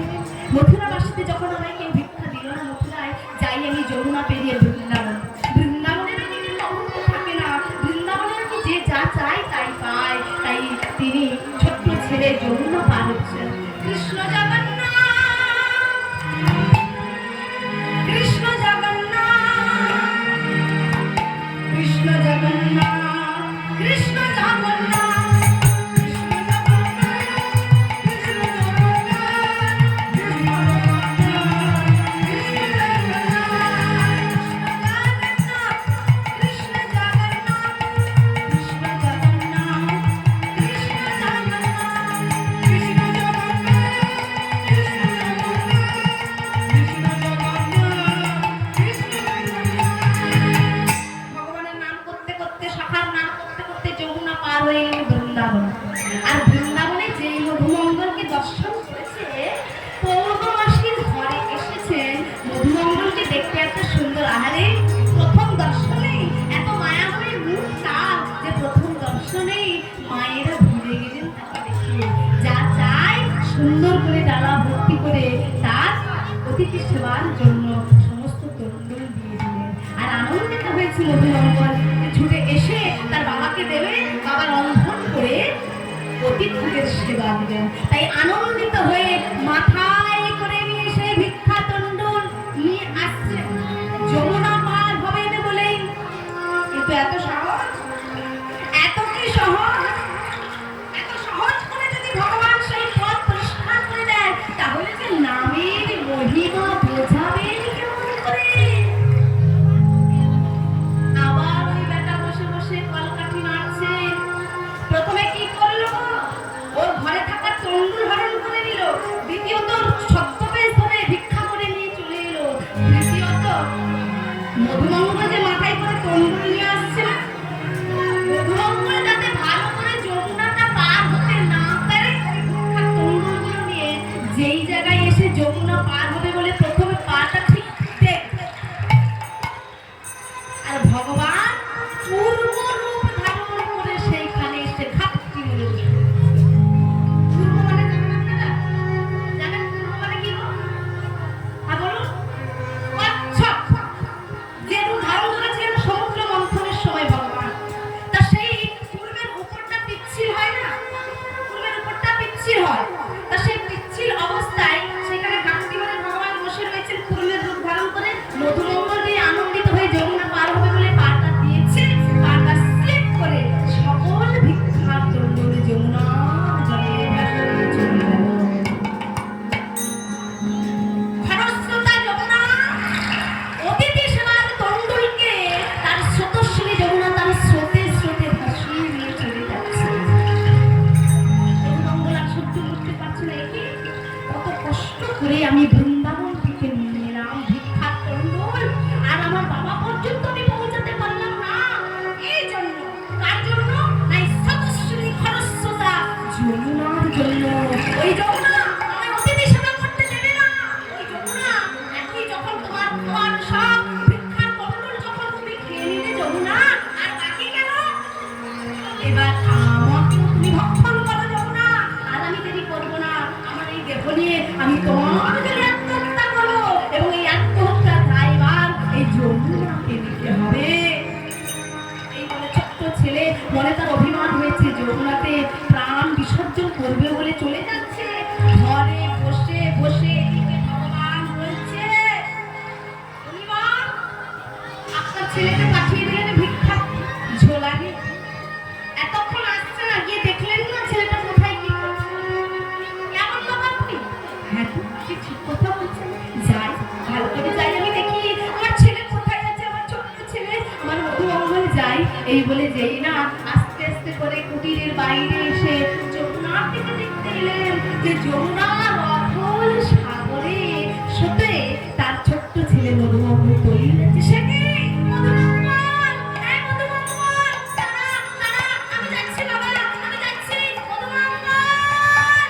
মথুরাবাসীতে যখন আমায় কেউ ভিক্ষা দিল না, মথুরায় যাই আমি যমুনা পেরিয়ে বৃন্দাবন। বৃন্দাবনের নাকি কিন্তু অমূল্য থাকে না, বৃন্দাবনে নাকি যে যা চায় তাই পায়। তাই তিনি ছোট্ট ছেলে যমুনা পার হচ্ছেন। কৃষ্ণ জগন্নাথ, কৃষ্ণ জগন্নাথ, কৃষ্ণ জগন্নাথ, কৃষ্ণ জগন্নাথ। ভগবানের নাম করতে করতে, সখার নাম করতে করতে যমুনা পার হয়ে গেল বৃন্দাবন। আর বৃন্দাবনে যেই মধুমঙ্গলকে দর্শন করেছে, পৌর্ণমাসীর ঘরে এসেছেন, মধুমঙ্গলকে দেখতে এত সুন্দর। আহারে, প্রথম দর্শনেই এত মায়াময় মুখ তার যে প্রথম দর্শনেই মায়েরা ভুলে গেলে সুন্দর করে ডালা ভর্তি করে তার অতিথি সেবার জন্য সমস্ত তরুণ দিয়ে দিলেন। আর আনন্দিত হয়েছিল মধুমঙ্গল, ছুটে এসে তার বাবাকে দেবে, বাবা রন্ধন করে অতিথিদের সেবা দিলেন। তাই আনন্দিত হয়ে মাথায় করে নিয়ে সে ভিক্ষা তণ্ডুল নিয়ে আসছে। যমুনা পার হবেন বলেই কিন্তু এত সহজ, এত কি সহজ, এত সহজ করে যদি ভগবান সেই পথ পরিষ্কার করে দেয়, তাহলে যে নামের মহিমা বোঝাবেন কেমন করে? আবার ওই বেটা বসে বসে কলকাঠি নাড়ছে। প্রথমে কি করলো, ওর ঘরে থাকা তণ্ডুল হরণ করে নিল। দ্বিতীয়ত ছদ্মবেশ ধরে ভিক্ষা করে নিয়ে চলে এলো। তৃতীয়ত মধুমঙ্গল যে মাথায় করে তণ্ডুল নিয়ে আসছে না, মধুমঙ্গল যাতে ভালো করে যমুনাটা পার হতে না পারে, ভিক্ষা তণ্ডুলগুলো নিয়ে যেই জায়গায় এসে যমুনা পার হবে বলে প্রথমে পাটা ঠিক দেখবে। আর ভগবান পূর্ব রূপ ধারণ করে সেইখানে এসে ঘাপটি মেরে বসে। পূর্ব মানে জানেন আপনারা? জানেন পূর্ব মানে কি গো? হ্যাঁ বলুন। আচ্ছা, যে রূপ ধারণ করেছিলেন সমুদ্র মন্থনের সময় ভগবান, তা সেই পূর্বের উপরটা পিচ্ছিল হয় না? পূর্বের উপরটা পিচ্ছিল হয়, তা সেই পিচ্ছিল অবস্থায় সেখানে ঘাপটি মেরে ভগবান বসে রয়েছেন পূর্বের রূপ ধারণ করে। মধুমঙ্গল দিয়ে আনন্দিত হয়ে যমুনা পার হবে বলে পাটা দিয়েছে, পাটা স্লিপ করে সকল ভিক্ষার তণ্ডুল যমুনা জলে ভেসে চলে গেল। খরস্রোতা যমুনা অতিথি সেবার তণ্ডুলকে তার স্রোতস্বিনী যমুনা তার স্রোতে স্রোতে ভাসিয়ে নিয়ে চলে যাচ্ছে। মধুমঙ্গল আর সহ্য করতে পারছে না, একে কত কষ্ট করে আমি বৃন্দাবন থেকে নিয়ে এলাম ভিক্ষার তণ্ডুল, আর আমার বাবা পর্যন্ত আমি পৌঁছাতে পারলাম না। এই জন্য, কার জন্য? না এই স্রোতস্বিনী খরস্রোতা যমুনার জন্য। ওই যমুনা আমায় অতিথি সেবা করতে দেবে না। ওই যমুনা একই যখন তোমার ধন সব ভিক্ষার তণ্ডুল যখন তুমি খেয়ে নিলে যমুনা, আর বাকি গেল, এবার আমাকে তুমি ভক্ষণ করো যমুনা। আর আমি দেরি করবো না, আমার এই দেহ নিয়ে আমি তোমার জন্য আত্মহত্যা করো, এবং এই আত্মহত্যার দায়ভার এই যমুনাকে নিতে হবে। এই বলে ছোট্ট ছেলে মনে তার অভিমান হয়েছে, যমুনাতে প্রাণ বিসর্জন করবে বলে চলে যাচ্ছে। ঘরে বসে বসে এদিকে ভগবান বলছে, "পরিবার, আপনার ছেলেকে পাঠিয়ে দিলেন ভিক্ষা ঝোলা নিয়ে। এতক্ষণ আসছে না, গিয়ে দেখলেন না ছেলেটা কোথায় কি করছে? কেমন লোক আপনি?" "হ্যাঁ তো, আপনি ঠিক কথা বলছেন। যাই, ভালো করে যাই, আমি দেখি আমার ছেলে কোথায় আছে, আমার ছোট্ট ছেলে, আমার মধুমঙ্গল, যাই।" এই বলে যেই না আস্তে আস্তে করে কুটিরের বাইরে এসে যমুনার দিকে দেখতে গেলেন যে যমুনার অথল সাগরে স্রোতে তার ছোট্ট ছেলে মধুমঙ্গল তলিয়ে যাচ্ছে। সে কি? মধুমঙ্গল! এই মধুমঙ্গল! দাঁড়া, দাঁড়া, আমি যাচ্ছি বাবা, আমি যাচ্ছি, মধুমঙ্গল!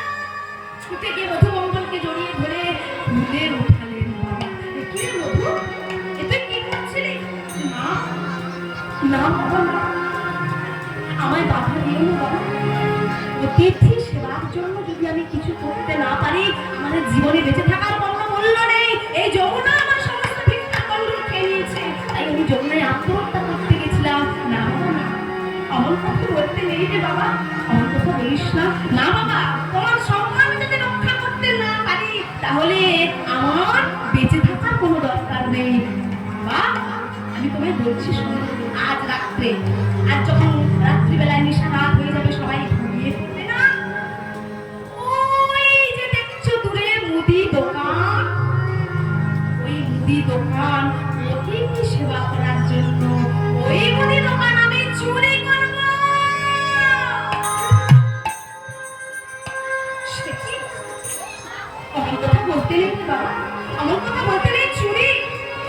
ছুটে গিয়ে মধুমঙ্গলকে জড়িয়ে ধরে তুলে উঠালেন বাবা। এ কি রে মধু? এ তুই কি করছিলি? না, না বাবা, না, আমায় বাধা দিও না বাবা। অতিথি সেবার জন্য যদি আমি কিছু করতে না পারি, আমাদের জীবনে বেঁচে থাকার কোনো মূল্য নেই। এই যমুনা আমার সমস্ত ভিক্ষা তণ্ডুল খেয়ে নিয়েছে, তাই আমি যমুনায় আত্মহত্যা করতে গেছিলাম। না বাবা, না, অমন কথা বলতে নেই রে বাবা, অমন কথা বলিস না। না বাবা, তোমার সম্মান যদি রক্ষা করতে না পারি, তাহলে আমার বেঁচে থাকার কোনো দরকার নেই। বাবা, আমি তোমায় বলছি শোনো, আজ রাত্রে, আজ যখন রাত্রিবেলায় নিশা রাত হয়ে যাবে, সবাই ঘুমিয়ে পড়বে না, ওই যে দেখছো দূরে মুদি দোকান, ওই মুদি দোকান অতিথি সেবা করার জন্য, ওই মুদি দোকান আমি চুরি করব। সে কি? অমন কথা বলতে নেই বাবা, অমন কথা বলতে নেই। চুরি,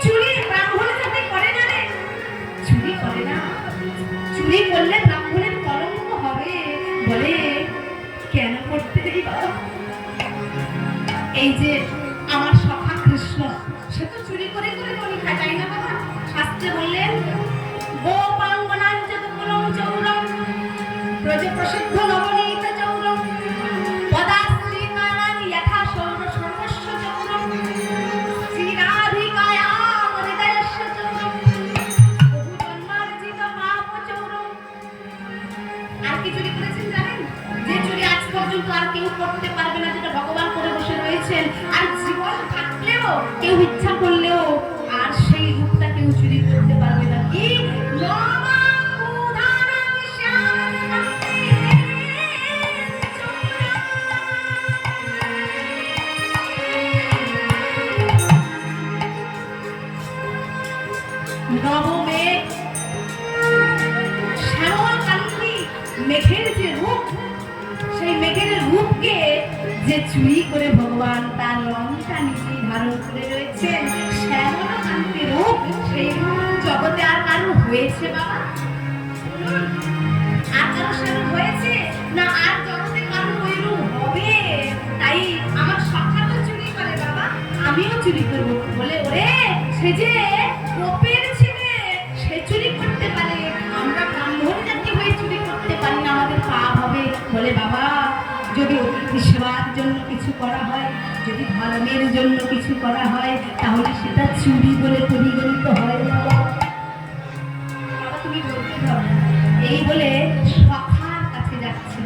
চুরি ব্রাহ্মণের সাথে করে না রে, চুরি করে না। চুরি করলে ব্রাহ্মণের কলঙ্ক হবে বলে কেন করতে নেই বাবা? এই যে আমার সখা কৃষ্ণ, সে তো চুরি করে করে বলি খায়, তাই না বাবা? শাস্ত্রে বললেন, গোপাঙ্গনাঞ্চ দুকুলং চৌরং ব্রজ প্রসিদ্ধ নবনীত চৌরং পদাশ্রী কারানি কিন্তু আর কেউ করতে পারবে না যেটা ভগবান করে বসে রয়েছেন। আর জীবন থাকলেও কেউ ইচ্ছা করলেও আর সেই রূপটা কেউ চুরি করতে পারবে না। কি নবমেঘ শ্যামল কান্তি মেঘের যে রূপ, সেই মেঘের রূপকে যে চুরি করে ভগবান তার রংটা নিজেই ধারণ করে রয়েছেন, শ্যামল কান্তি রূপ, সেই রূপ জগতে আর কারো হয়েছে বাবা? আর কারো শ্যামল হয়েছে না? আর জগতে কারো ওই রূপ হবে? তাই আমার সখা তো চুরি করে বাবা, আমিও চুরি করবো বলে ওরে সে যে গোপের ছেলে, সে চুরি করতে পারে, আমরা ব্রাহ্মণ জাতি হয়ে চুরি করতে পারি না, আমাদের পাপ হবে। বলে বাবা, যদি অতিথি সেবার জন্য কিছু করা হয়, যদি ধর্মের জন্য কিছু করা হয়, তাহলে সেটা চুরি বলে পরিগণিত হয় না। বাবা তুমি বলতে হবে। এই বলে সখার কাছে যাচ্ছে,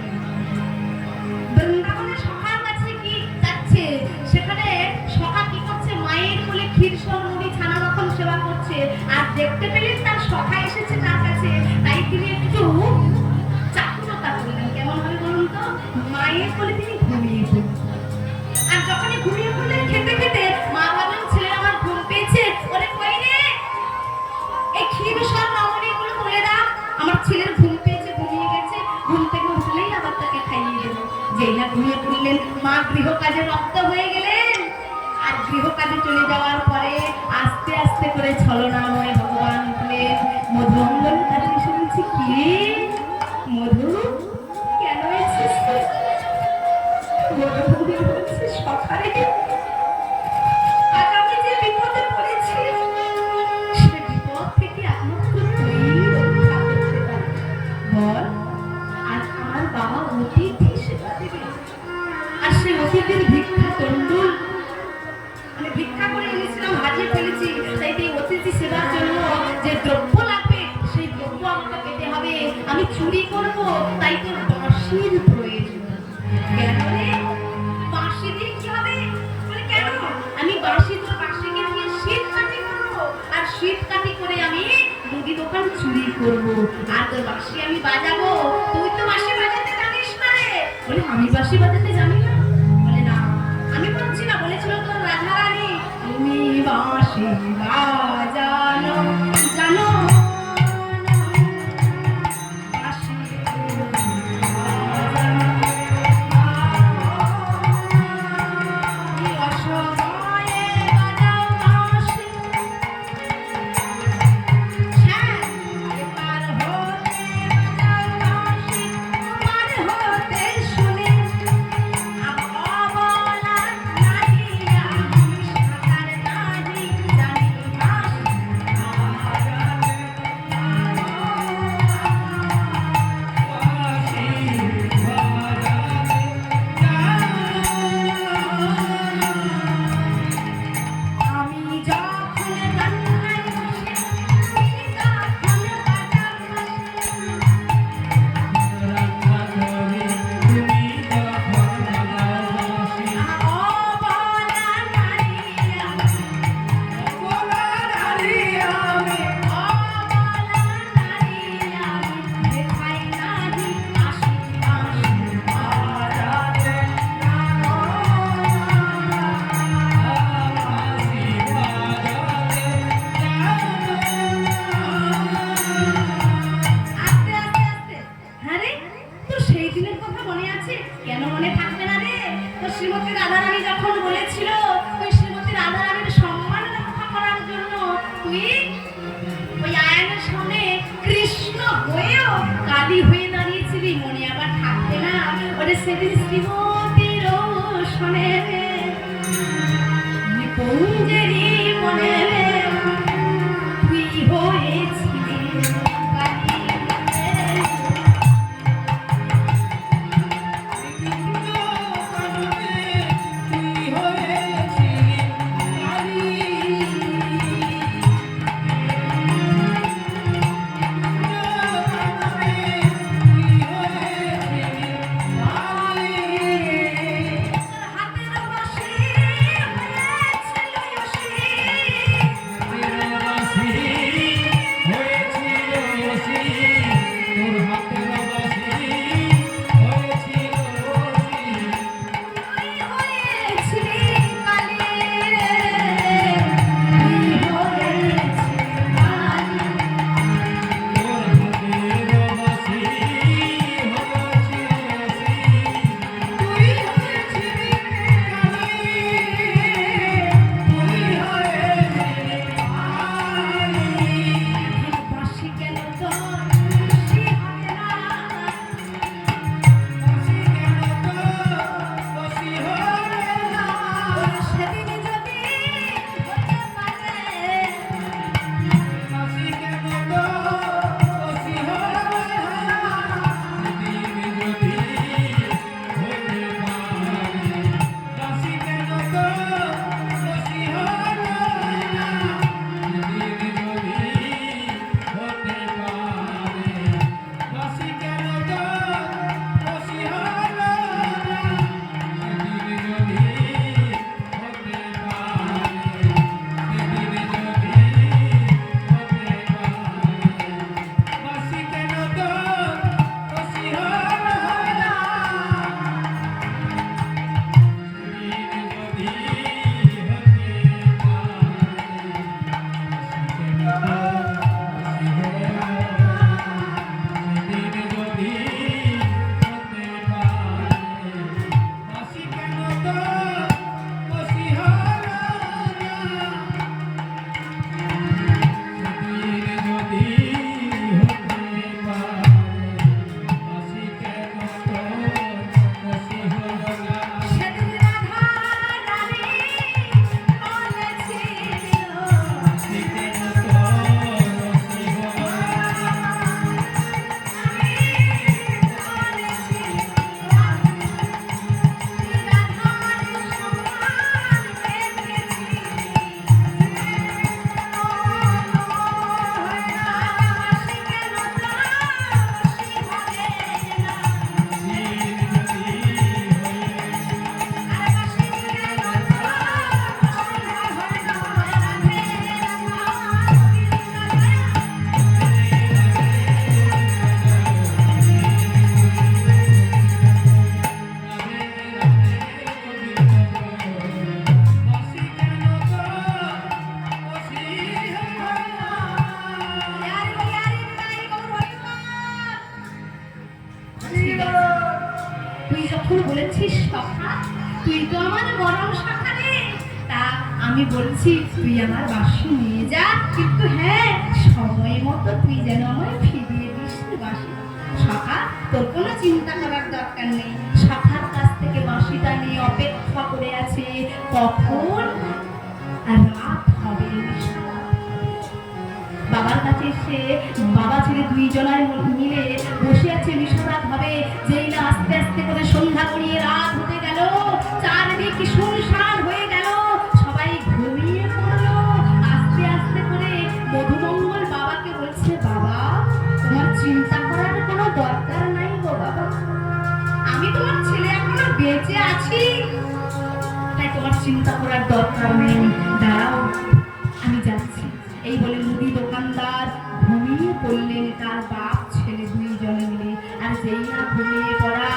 বৃন্দাবনের সখার কাছে কি যাচ্ছে, সেখানে সখা কি করছে, মায়ের কোলে ক্ষীরসর মুড়ি ছানা মাখন সেবা করছে। আর দেখতে পেলেন তার সখা এসেছে তার কাছে, তাই তিনি একটু চাতুরতা করলেন। কেমন হবে বলুন তো? মায়ের কোলে তিনি ঘুমিয়ে পড়লেন। আর যখনই ঘুমিয়ে পড়লেন খেতে খেতে, মা ভাবলেন ছেলে আমার ঘুম পেয়েছে, ওরে কই রে এই ক্ষীরসর নমনি গুলো তুলে দাও, আমার ছেলের ঘুম পেয়েছে, ঘুমিয়ে গেছে, ঘুম থেকে উঠলেই আবার তাকে খাইয়ে দেবো। যেই না ঘুমিয়ে পড়লেন, মা গৃহ কাজে রপ্ত হয়ে গেলেন। আর গৃহ কাজে চলে যাওয়ার পরে আস্তে আস্তে করে ছলনাময় ভগবান উঠলেন। মধু অঙ্গন কাছে এসে বলছি, কি মধু কেন এসেছিস? মধু বলছে, সকালে আজ আমি যে বিপদে পড়েছি, সে বিপদ থেকে একমাত্র তুই রক্ষা করতে পারবি। বল, আজ আমার বাবা অতিথি সেবা দেবে, আর সে অতিথির ভিক্ষা তন্ডুল মানে ভিক্ষা করে এনেছিলাম, হাজিয়ে ফেলেছি। তাই এই অতিথি সেবার জন্য যে দ্রব্য লাগবে, সেই দ্রব্য আমাকে পেতে হবে। আমি চুরি করব, তাই তোর বাঁশির প্রয়োজন। কেন রে? বাঁশি দিয়ে কি হবে? বলে কেন? আমি বাঁশি, তোর বাঁশিকে দিয়ে শীত কাটি করবো, আর শীত কাটি করে আমি মুদি দোকান চুরি করব। আর তোর বাঁশি আমি বাজাবো। তুই তো বাঁশি বাজাতে জানিস না রে। বলে আমি বাঁশি বাজাতে জানি না? বলে না, আমি বলছি না, বলেছিল তোর রাধারানী, তুমি বাঁশি বাজানো জানো। সেদিন শ্রীমতীর শোনে নিকুঞ্জেরই মনে তুই হয়েছিলি তুই যখন বলেছিস সখা, তুই তো আমার মরম সখা রে, তা আমি বলছি তুই আমার বাঁশি নিয়ে যা, কিন্তু হ্যাঁ সময় মতো তুই যেন আমায় ফিরিয়ে দিস বাঁশি। সখা তোর কোনো চিন্তা করার দরকার নেই, সখার কাছ থেকে বাঁশিটা নিয়ে অপেক্ষা করে আছে কখন রাত হবে। বাবার কাছে এসে বাবা ছেলে দুইজনায় মিলে বসে আছে, নিশারাত হবে। যেই না আস্তে আস্তে করে সন্ধ্যা গড়িয়ে রাত হতে গেল, চারদিকে শুনশান হয়ে গেল, সবাই ঘুমিয়ে পড়লো। আস্তে আস্তে করে মধুমঙ্গল বাবাকে বলছে, বাবা তোমার চিন্তা করার কোনো দরকার নাই গো বাবা, আমি তোমার ছেলে এখনো বেঁচে আছি, তাই তোমার চিন্তা করার দরকার নেই, দাঁড়াও আমি যাচ্ছি। এই বলে মুদি দোকানদার ঘুমিয়ে পড়লেন, তার বাপ ছেলে দুইজনে মিলে। আর যেই না ঘুমিয়ে পড়া,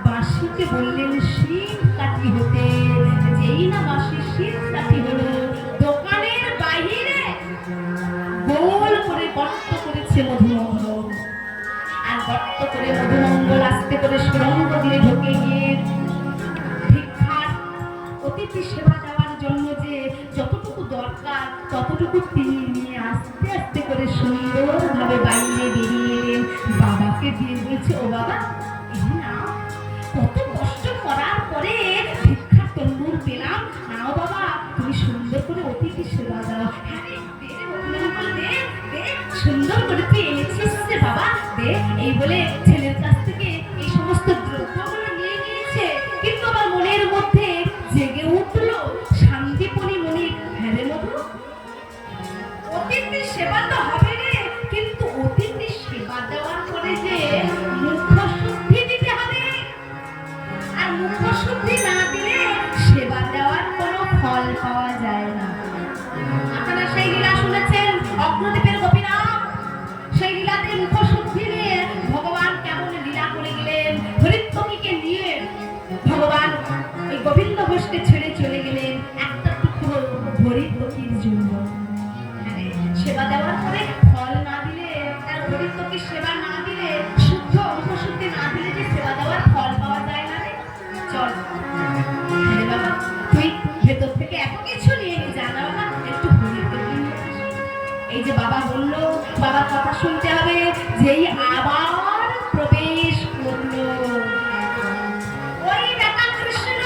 বাঁশিকে বললেন শীত কাঠি হতে। যেই না বাঁশির শীত কাঠি হলো, দোকানের বাহিরে গোল করে গর্ত করেছে মধুমঙ্গল। আর গর্ত করে মধুমঙ্গল আস্তে করে সুরঙ্গ দিয়ে ঢুকে গিয়ে ভিক্ষার অতিথি সেবা দেওয়ার জন্য যে যতটুকু দরকার ততটুকু তিনি নিয়ে আস্তে আস্তে করে সুন্দরভাবে বাইরে বেরিয়ে এলেন। বাবাকে দিয়ে বলছে, ও বাবা এই নাও, কত কষ্ট করার পরে ভিক্ষার তন্দুর পেলাম, নাও বাবা তুমি সুন্দর করে অতিথি সেবা দাও। হ্যাঁ দে রে মধুমঙ্গল, দে দে, সুন্দর করে তুই এনেছিস রে বাবা, দে। এই বলে ছেলের কাছ থেকে এই সমস্ত দ্রব্যগুলো নিয়ে নিয়েছে, কিন্তু আমার মনের মধ্যে জেগে উঠলো শান্তিপনি মনে, হ্যাঁ রে মধু, অতিথি সেবা তো হবে রে, কিন্তু অতিথি সেবা দেওয়ার পরে যে মুখ শুদ্ধি দিতে হবে, আর মুখ শুদ্ধি না দিলে সেবা দেওয়ার কোনো ফল পাওয়া যায় না। আপনারা সেই লীলা শুনেছেন অগ্রদ্বীপের গোপীনাথ, সেই লীলাতে মুখ শুদ্ধি নিয়ে ভগবান কেমন লীলা করে গেলেন। হরিত্বকীকে নিয়ে ভগবান ওই গোবিন্দ ঘোষকে ছেড়ে চলে গেলেন একটা টুকরো হরিত্বকীর জন্য। সেবা দেওয়ার পরে ফল না দিলে, তার হরিত্বকীর সেবা না দিলে, শুদ্ধ অঙ্কশুদ্ধি না দিলে যে সেবা দেওয়ার ফল পাওয়া যায় না রে। চল রে বাবা, তুই ভেতর থেকে এত কিছু নিয়ে জানা বাবা, একটু হরিত্বকী নিয়ে আসি। এই যে বাবা বললো, বাবার কথা শুনতে হবে। যেই আবার প্রবেশ করলো ওই দেখা কৃষ্ণ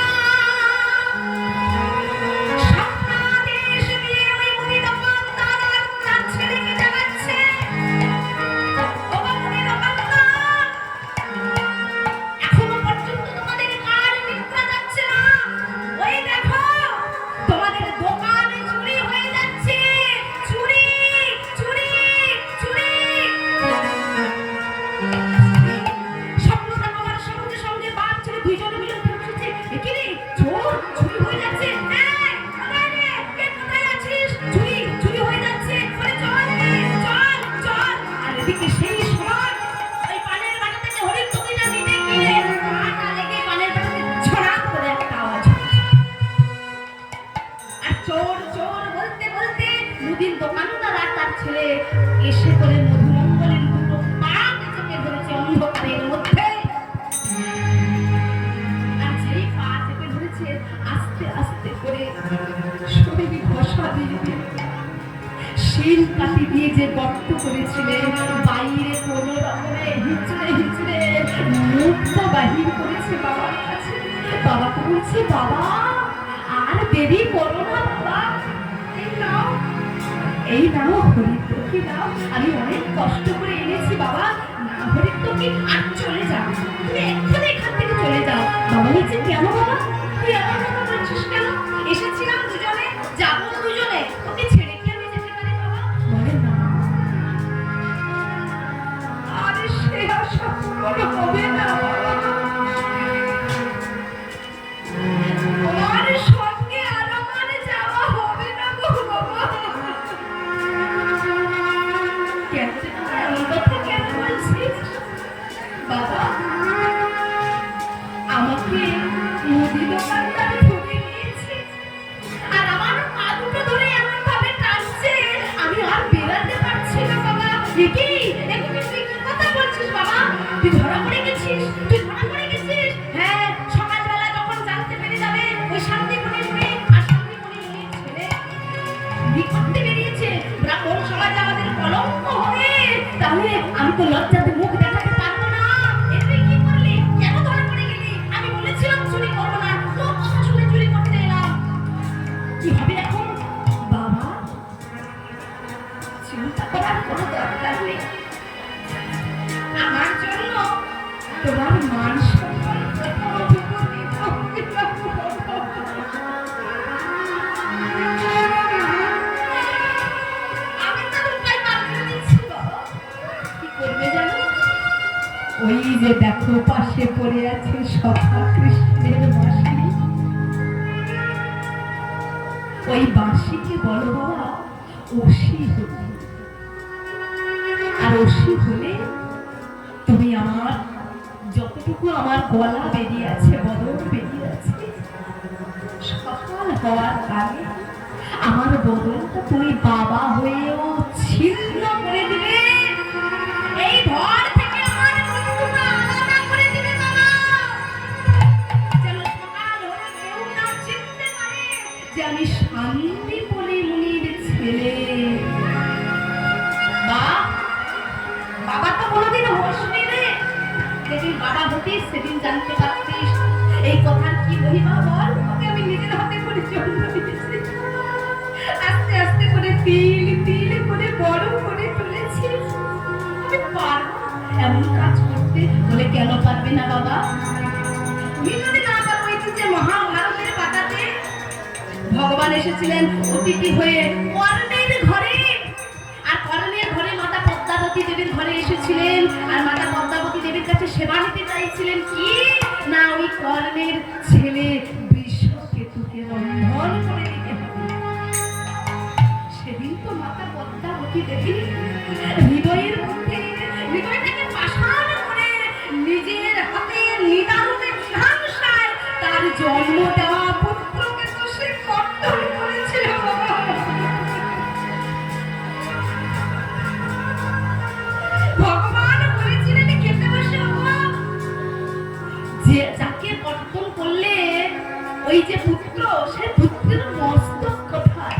ছেলে এসে করে মধুমঙ্গলের দুটো পা চেপে ধরেছে অন্ধকারের মধ্যে। আর যেই পা চেপে ধরেছে, আস্তে আস্তে করে শরীরে ঘষা দিয়ে শিল কাঠি দিয়ে যে গর্ত করেছিলেন, বাইরে কোনো রকমে হিচড়ে হিচড়ে মুখটা বাহির করেছে বাবার কাছে। বাবাকে বলছে, বাবা আর দেরি করো না বাবা, এই নাও হরিত্বকী দাও, আমি অনেক কষ্ট করে এনেছি বাবা, না হরিত্বকী আর চলে যাও, তুমি এক্ষুনি এখান থেকে চলে যাও। বাবা বলছে, কেন বাবা তুই আমার কথা বলছিস কেন? এসেছিলাম দুজনে, যাবো দুজনে, ওকে ছেড়ে কি আমি যেতে পারি বাবা? বলে না, আরে সে আশা পূরণ হবে না বাবা, আমার সঙ্গে আর আমার যাওয়া হবে না গো বাবা। বাবা আমাকে মুদি দোকানদার ধরে নিয়েছে, আর আমার পা দুটো ধরে এমন ভাবে টানছে, আমি আর বেরাতে পারছি না বাবা। তুই কথা বলছিস বাবা? তুই ধরা পড়ে গেছিস? তুই ধরা পড়ে গেছিস? হ্যাঁ অসি হতে, আর অসি হলে তুমি আমার যতটুকু আমার গলা বেরিয়ে আছে, বদন বেরিয়ে আছে, সকাল হওয়ার আগে আমার বদনটা তুমি বাবা হয়েও ছিন্ন করে দিবে। এই ঘর থেকে আমার বন্ধুটা আলাদা করে দিবে বাবা, যেন সকাল হলে কেউ না চিনতে পারে যে আমি শান্তি বলে মুনির ছেলে। বাবা তো কোনোদিন হোশ নেই রে, যেদিন বাবা হতিস সেদিন জানতে পারতিস এই কথার কি মহিমা। বল, ওকে আমি নিজের হাতে করে জন্ম দিয়েছি, আস্তে আস্তে করে তিল তিল করে বড় করে তুলেছি। আমি পারবো এমন কাজ করতে? বলে কেন পারবে না বাবা? তুমি যদি না পারো, এই যে মহাভারতের পাতাতে ভগবান এসেছিলেন অতিথি হয়ে কর্ণের ঘরে, আর কর্ণের ঘরে মাতা পদ্মাবতী দেবীর ঘরে এসেছিলেন, আর মাতা পদ্মাবতী দেবীর কাছে সেবা নিতে চাইছিলেন কি না ওই কর্ণের ছেলে বৃষকেতুকে বন্ধন করে দিতে হবে। সেদিন তো মাতা পদ্মাবতী দেবী হৃদয়ের মধ্যে হৃদয়টাকে পাষাণ করে নিজের হাতে নিদারুণে বিধানসায় তার জন্ম দেওয়া পুত্রকে তো সে কর্তন করেছিল। ভগবান বলেছিলেন খেতে বসে যে যাকে কর্তন করলে ওই যে পুত্র, সে পুত্রের মস্তক কোথায়?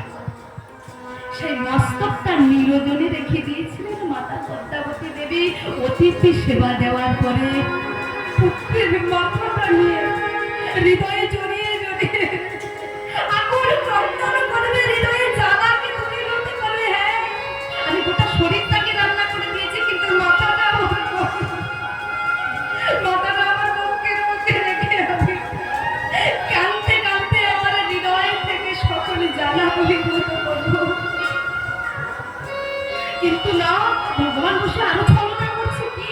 সেই মস্তকটা নিরজনে রেখে দিয়েছিলেন মাতা পদ্মাবতী দেবী। অতিথি সেবা দেওয়ার পরে পুত্রের মাথাটা নিয়ে হৃদয়ে জড়িয়ে জড়িয়ে আগুন কর্তন করবে, হৃদয়ে জ্বালাকে দূরীভূত করবে। হ্যাঁ, আমি গোটা শরীরটাকে রান্না করে দিয়েছি, কিন্তু মাথাটা আমার বুকের মধ্যে রেখে আমি কাঁদতে কাঁদতে আমার হৃদয় থেকে সকলে জ্বালা দূরীভূত করবো। কিন্তু না, ভগবান বসে আরো ছলনা করছে কি,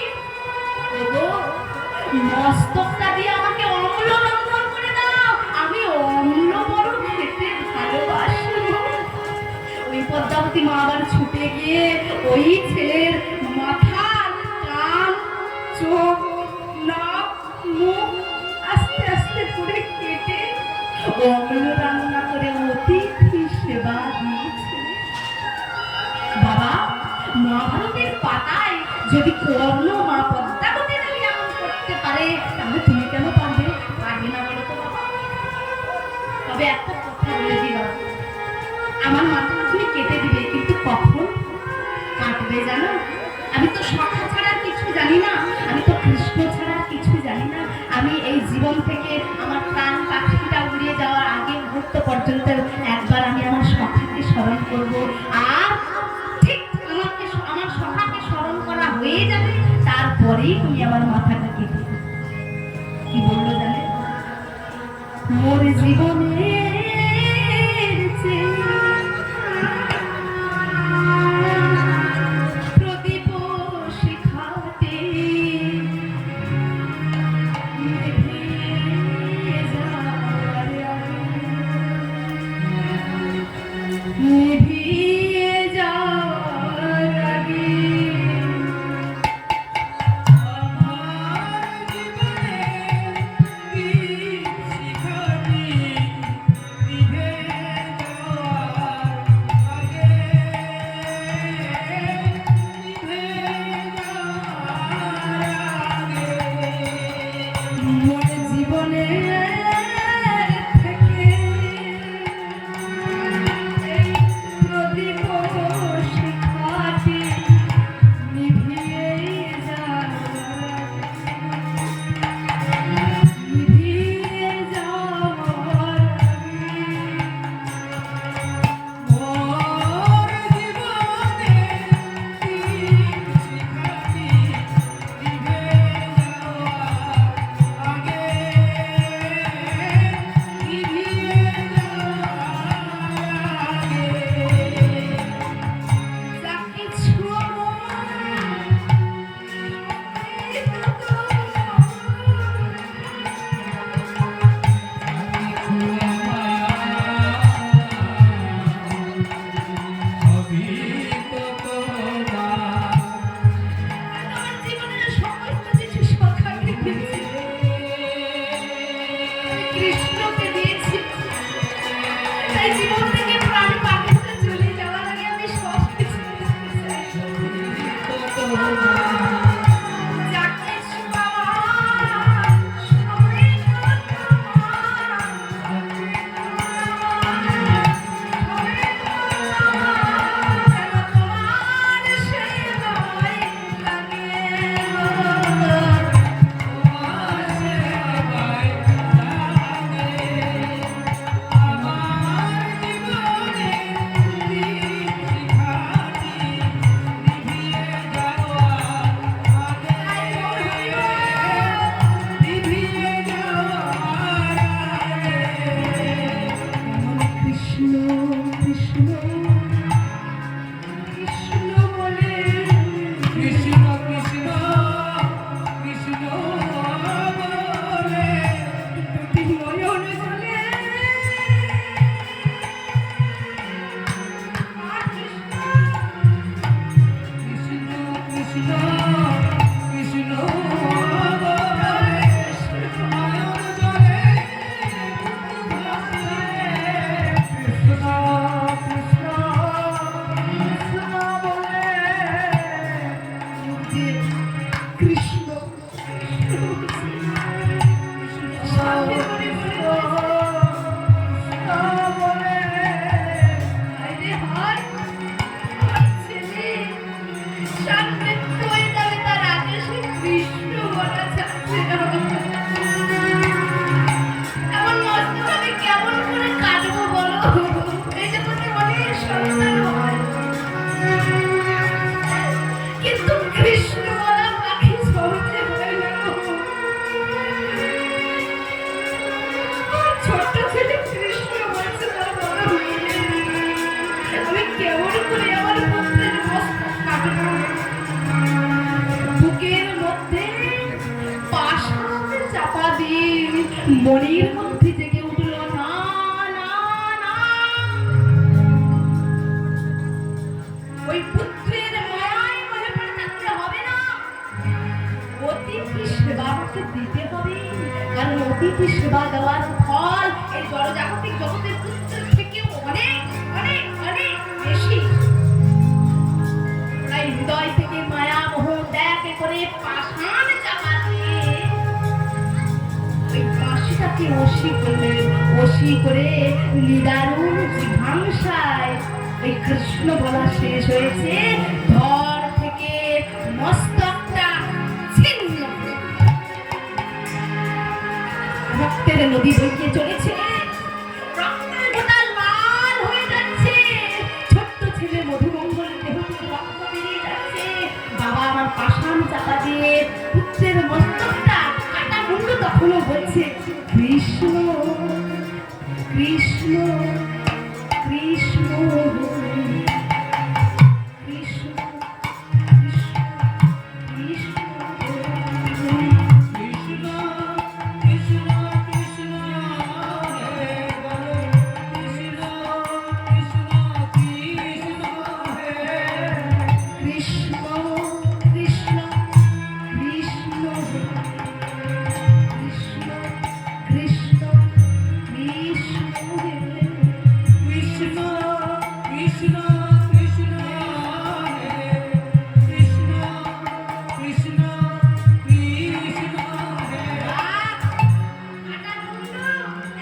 মস্তকটা দিয়ে আমাকে অম্ল রন্ধন করে দাও, আমি অম্ল বড় খেতে ভালোবাসি। ওই পদ্মাবতী মা আবার ছুটে গিয়ে ওই ছেলের মাথা, কান, চোখ, নাক, মুখ আস্তে আস্তে করে কেটে অম্ল রান্না করে অতিথি সেবা দিয়েছে। বাবা, মহাভারতের পাতায় যদি কর্ণ মা পদ্মাবতী দেবী এমন করতে পারে, তাহলে তুমি কেন পারবে? পারবে না বলো তো বাবা? তবে একটা কথা বলে দিবা, আমার মাথা তুমি কেটে দিবে, কিন্তু কখন কাটবে জানো? আমি তো সখা ছাড়া কিছু জানি না, আমি তো কৃষ্ণ ছাড়া কিছু জানি না। আমি এই জীবন থেকে আমার প্রাণ পাখিটা উড়িয়ে যাওয়ার আগে মুহূর্ত পর্যন্ত একবার আমি আমার সখাকে স্মরণ করব, আর ঠিক আমাকে আমার সখাকে স্মরণ করা হয়ে যাবে, তারপরেই তুমি আমার মাথাটা কেটে দেবে। কি বললো জানে? মোর জীবনে কৃষ্ণকে দিয়েছি। তাই জীবন থেকে প্রাণ পাখিতে চলে যাওয়ার আগে আমি সব কিছু বুঝতে চাই। যা কিছু আমার সবই তোমার, তোমার সেই গায়ে কৃষ্ণ কৃষ্ণ কৃষ্ণ বলে কৃষ্ণ কৃষ্ণ কৃষ্ণ বলে দুটি নয়ন জলে আর কৃষ্ণ কৃষ্ণ কৃষ্ণ কৃষ্ণ বলে নয়ন জলে কৃষ্ণ কৃষ্ণ কৃষ্ণ বলে কৃষ্ণ সাথে করে বলে আরে হায় ছেলে সামনে হয়ে যাবে তার আগে সে কৃষ্ণ বলা যাচ্ছে না। এমন মস্ত ভাবে কেমন করে কাটবো বলো? এই জগতে অনেক সন্তান হয়, কিন্তু কৃষ্ণ বলা পাখি সহজে হয় না। আমার ছোট্ট ছেলে কৃষ্ণ বলছে তার বড় হয়ে গেছে। আমি কেমন করে আমার পুত্রের মস্তক কাটবো? বুকের মধ্যে পাশাতে চাপা দিয়ে মনের মধ্যে জেগে উঠল না না না, ওই পুত্রের মায়ায় মনে পড়ে থাকতে হবে না, অতিথি সেবা আমাকে দিতে হবে। কারণ অতিথি সেবা দেওয়ার ফল এই জড়জাগতিক জগতের পুত্রের থেকে অনেক অনেক অনেক বেশি। তাই হৃদয় থেকে মায়া মোহ ত্যাগ করে পাষাণ চাপা দিয়ে ওই বাঁশিটাকে অসি করলেন। অসি করে নিদারুণ জিঘাংসায় ওই কৃষ্ণ বলা শেষ হয়েছে। ধর থেকে মস্তকটা ছিন্ন, রক্তের নদী বইতে চলেছে, রক্তের গোটা লাল হয়ে যাচ্ছে। ছোট্ট ছেলে মধুমঙ্গল দেহ থেকে রক্ত বেরিয়ে যাচ্ছে। বাবা আমার পাষাণ চাপা দিয়ে পুত্রের মস্তকটা কাটা মুন্ডু তখনও বলছে কৃষ্ণ কৃষ্ণ কৃষ্ণ কৃষ্ণ কৃষ্ণ কৃষ্ণ কৃষ্ণ কৃষ্ণ হে বলে কৃষ্ণ কৃষ্ণ কৃষ্ণ হে কৃষ্ণ কৃষ্ণ কৃষ্ণ কৃষ্ণ কৃষ্ণ কৃষ্ণ কৃষ্ণ কৃষ্ণ হে কৃষ্ণ কৃষ্ণ কৃষ্ণ হে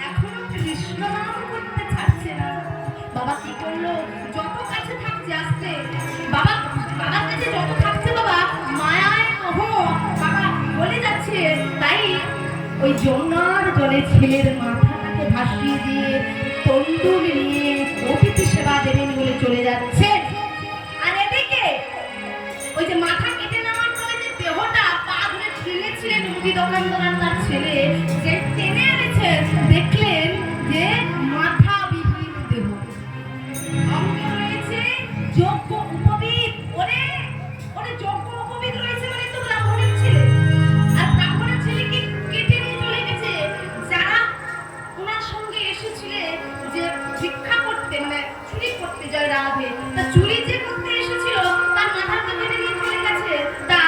এখনো কৃষ্ণ নাম করতে ছাড়ছে না। বাবা কি করলো? যত কাছে থাকছে আসতে, বাবার কাছে যত থাকছে বাবা মায়ায় মোহ বাবা বলে যাচ্ছে। তাই ওই যমুনার জলে ছেলের মাথাটাকে ভাসিয়ে দিয়ে তন্ডুল নিয়ে অতিথি সেবা দেবেন বলে চলে যাচ্ছে। আর এদিকে ওই যে মাথা কেটে নেওয়ার পরে যে দেহটা পা ধরে টেনেছিলেন মুদি দোকানদার তার ছেলে, যে টেনে এনেছে দেখলেন যে মাথা বিহীন দেহ, অঙ্গ রয়েছে যোগ্য উপবিদ। ওরে ওরে যোগ্য উপবিদ রয়েছে মানে তো ব্রাহ্মণের ছেলে, আর ব্রাহ্মণের ছেলেকে কেটে নিয়ে চলে গেছে। যারা ওনার সঙ্গে এসেছিলে যে ভিক্ষা করতে মানে চুরি করতে যায় রাধে, তা চুরি যে করতে এসেছিল তার মাথাটা কেটে নিয়ে চলে গেছে। তা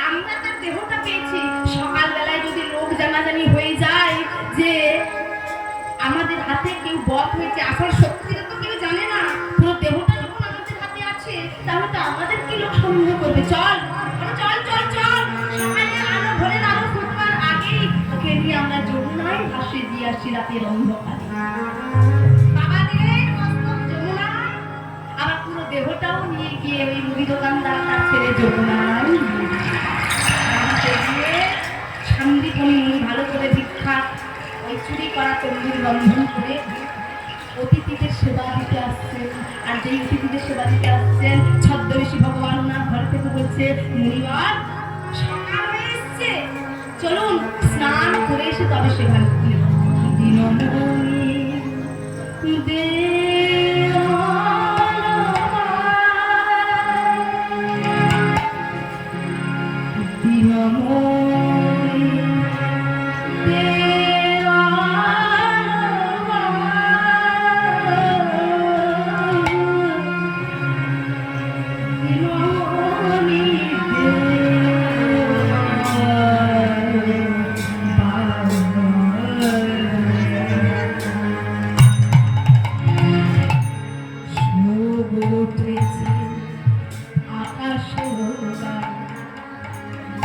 আমরা তার দেহটা পেয়েছি। সকালবেলায় যদি লোক জানাজানি হয়ে যায় যে হাতে কেউ বধ হয়েছে, আসল সত্যিটা তো কেউ জানে না। পুরো দেহটা যখন আমাদের হাতে আছে, তাহলে তো আমাদের কি লোক সন্দেহ করবে? চল চল চল চল, সকালে আলো ভোরের আলো ফুটবার আগেই ওকে নিয়ে আমরা যমুনায় ভাসিয়ে দিয়ে আসি রাতের অন্ধকারে। বাবা দিলেন মস্তক যমুনায়, আবার পুরো দেহটাও নিয়ে গিয়ে ওই মুদি দোকানদারটা ছেড়ে যমুনায় গিয়ে শান্তিপনি ভালো করে ভিক্ষা ওই চুরি করা তন্দুর বন্ধন করে অতিথিদের সেবা দিতে আসছেন। আর যেই অতিথিদের সেবা দিতে আসছেন, ছদ্মবেশী ভগবান ওনার ঘর থেকে বলছে, মুনিবার সকাল হয়ে এসছে, চলুন স্নান করে এসে তবে সেবা দিতে। দিনমণি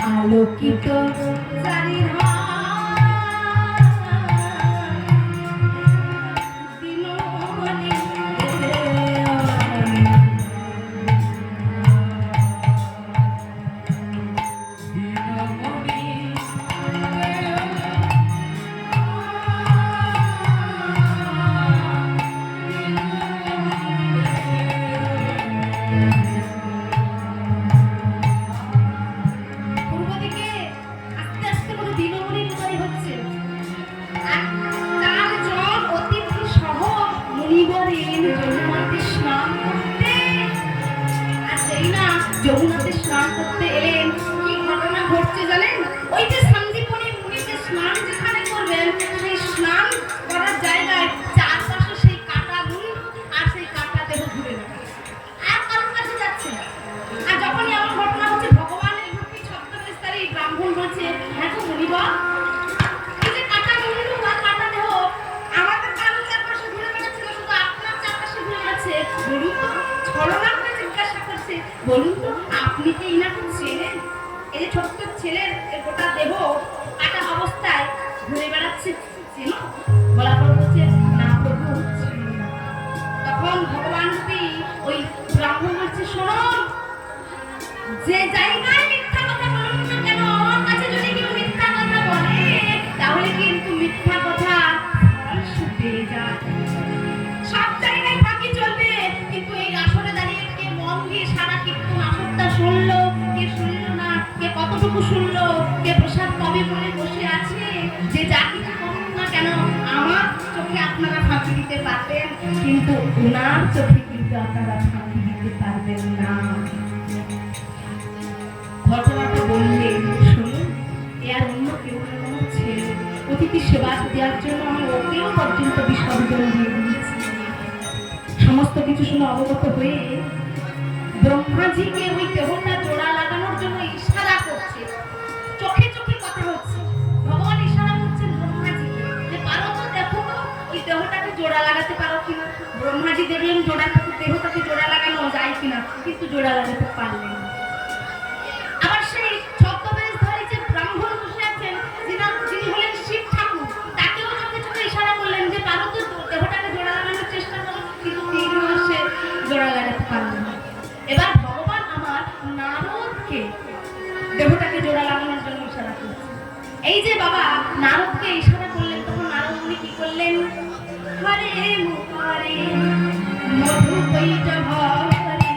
আলোকিত যমুনাতে স্নান করতে এলেন। কি ঘটনা ঘটছে জানেন? ওই যে সন্দীপনী মুনিতে স্নান যেখানে করবেন, সেই স্নান করার জায়গায় চারপাশে সেই কাটা মুন্ড আর সেই কাটা দেহ ঘুরে বেড়াচ্ছে, আর কারোর কাছে যাচ্ছে না। আর যখনই এমন ঘটনা হচ্ছে, ভগবানের ভক্তি ছদ্মবেশধারী ব্রাহ্মণ বলছে, হ্যাঁ তো মুনিবর, এই যে কাটা মুন্ড আর কাটা দেহ আমাদের কারোর চারপাশে ঘুরে বেড়াচ্ছে না, শুধু আপনার চারপাশে ঘুরে বেড়াচ্ছে। বলুন তো, ছলনা করে জিজ্ঞাসা করছে, বলুন তো আপনি কি ইনাকে চেনেন? এই যে ছোট্ট ছেলের গোটা দেহ কাটা অবস্থায় ঘুরে বেড়াচ্ছে, চেনো? বলার পর বলছে, না প্রভু। তখন ভগবান রূপী ওই ব্রাহ্মণ বলছে, শোনো, যে জায়গায় মিথ্যা কথা বলুন না কেন, আমার কাছে যদি কেউ মিথ্যা কথা বলে, তাহলে কিন্তু মিথ্যা কথা ফল পেয়ে যায়। সব জায়গায় ফাঁকি চলবে, কিন্তু এই আসরে দাঁড়িয়ে কে মন দিয়ে সারা কীর্তন আসরটা শুনলো, কে শুনলো না, কে কতটুকু শুনলো, কে প্রসাদ কবে বলে বসে আছে, যে যা কিছু করুন না কেন, আমার চোখে আপনারা ফাঁকি দিতে পারবেন, কিন্তু ওনার চোখে কিন্তু আপনারা ফাঁকি দিতে পারবেন না। ঘটনাটা বললে শুনুন, এ আর অন্য কেউ কোনো ছেলে অতিথি সেবা দেওয়ার জন্য আমি ওকেও পর্যন্ত বিসর্জন দিয়ে দিয়েছি। সমস্ত কিছু শুনে অবগত হয়ে ব্রহ্মাজিকে ওই দেহটা জোড়া লাগানোর জন্য ইশারা করছে, চোখে চোখে কথা হচ্ছে। ভগবান ইশারা করছেন ব্রহ্মাজিকে, যে পারো তো দেখো তো ওই দেহটাকে জোড়া লাগাতে পারো কিনা। ব্রহ্মাজি দেখলেন দেহটাকে জোড়া লাগানো যায় কিনা, কিন্তু জোড়া লাগাতে পারলেন না। আবার সেই ছদ্মবেশধারী যে ব্রাহ্মণ বসে আছেন, যিনি হলেন শিব ঠাকুর, তাকেও চোখে চোখে ইশারা করলেন যে পারো তো দেহটাকে জোড়া লাগানোর চেষ্টা করো, কিন্তু 3 মাসে জোড়া লাগাতে পারলেন না। এবার ভগবান আমার নারদকে দেহটাকে জোড়া লাগানোর জন্য ইশারা করছে। এই যে বাবা নারদকে ইশারা করলেন, তখন নারদ উনি কি করলেন? হরে মুখারে মধু কৈটভ হরে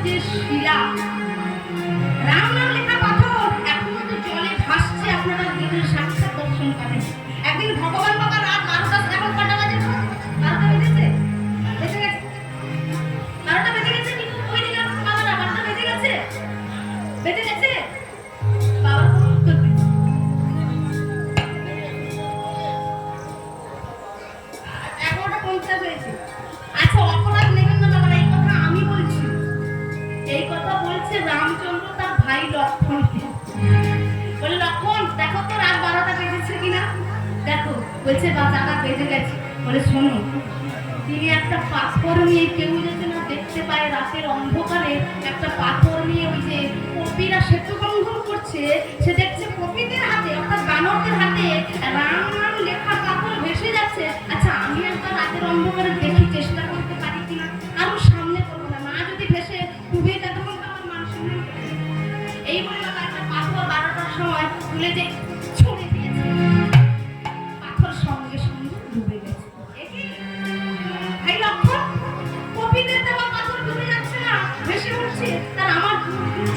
যে শিলা, রাম নাম লেখা পাথর এখনো তো জলে ভাসছে, আপনারা দিনের সাক্ষাৎ দর্শন করেন। একদিন ভগবান বাবা রাত 12টা, এখন কটা বাজে? 12টা বেজেছে, বেজে গেছে 12টা বেজে গেছে, কিন্তু ওই দিকে বাবারা 12টা বেজে গেছে, বেজে গেছে, বাবার কোনো উত্তর নেই। 11:50 হয়েছে। আচ্ছা, অপরাধ নেবেন না বাবারা, এই কথা আমি বলছি, এই কথা বলছে রামচন্দ্র তার ভাই লক্ষ্মণকে। বলে, লক্ষ্মণ দেখো তো রাত 12টা বেজেছে কিনা, দেখো। বলছে, বা দাদা বেজে গেছে। বলে, শোনো, তিনি একটা পাথর নিয়ে, কেউ যাতে না দেখতে পায় রাতের অন্ধকারে, একটা পাথর নিয়ে ওই যে কপিরা সেতু বন্ধন করছে, সে দেখছে কপিদের হাতে অর্থাৎ বানরদের হাতে রাম নাম লেখা পাথর ভেসে যাচ্ছে। আচ্ছা, আমি একবার রাতের অন্ধকারে দেখি, চেষ্টা করতে পারি কিনা, আরো সামনে করবো না, না যদি ভেসে ডুবে যায় তখন তো আমার মান সম্মান চলে যাবে। এই বলে বাবা একটা পাথর 12টার সময় তুলে যে ছুঁড়ে দিয়েছে, পাথর সঙ্গে সঙ্গে ডুবে গেছে। ভাই লক্ষ্মণ, কপিদের দেওয়া পাথর ডুবে যাচ্ছে না, ভেসে উঠছে, তার আমার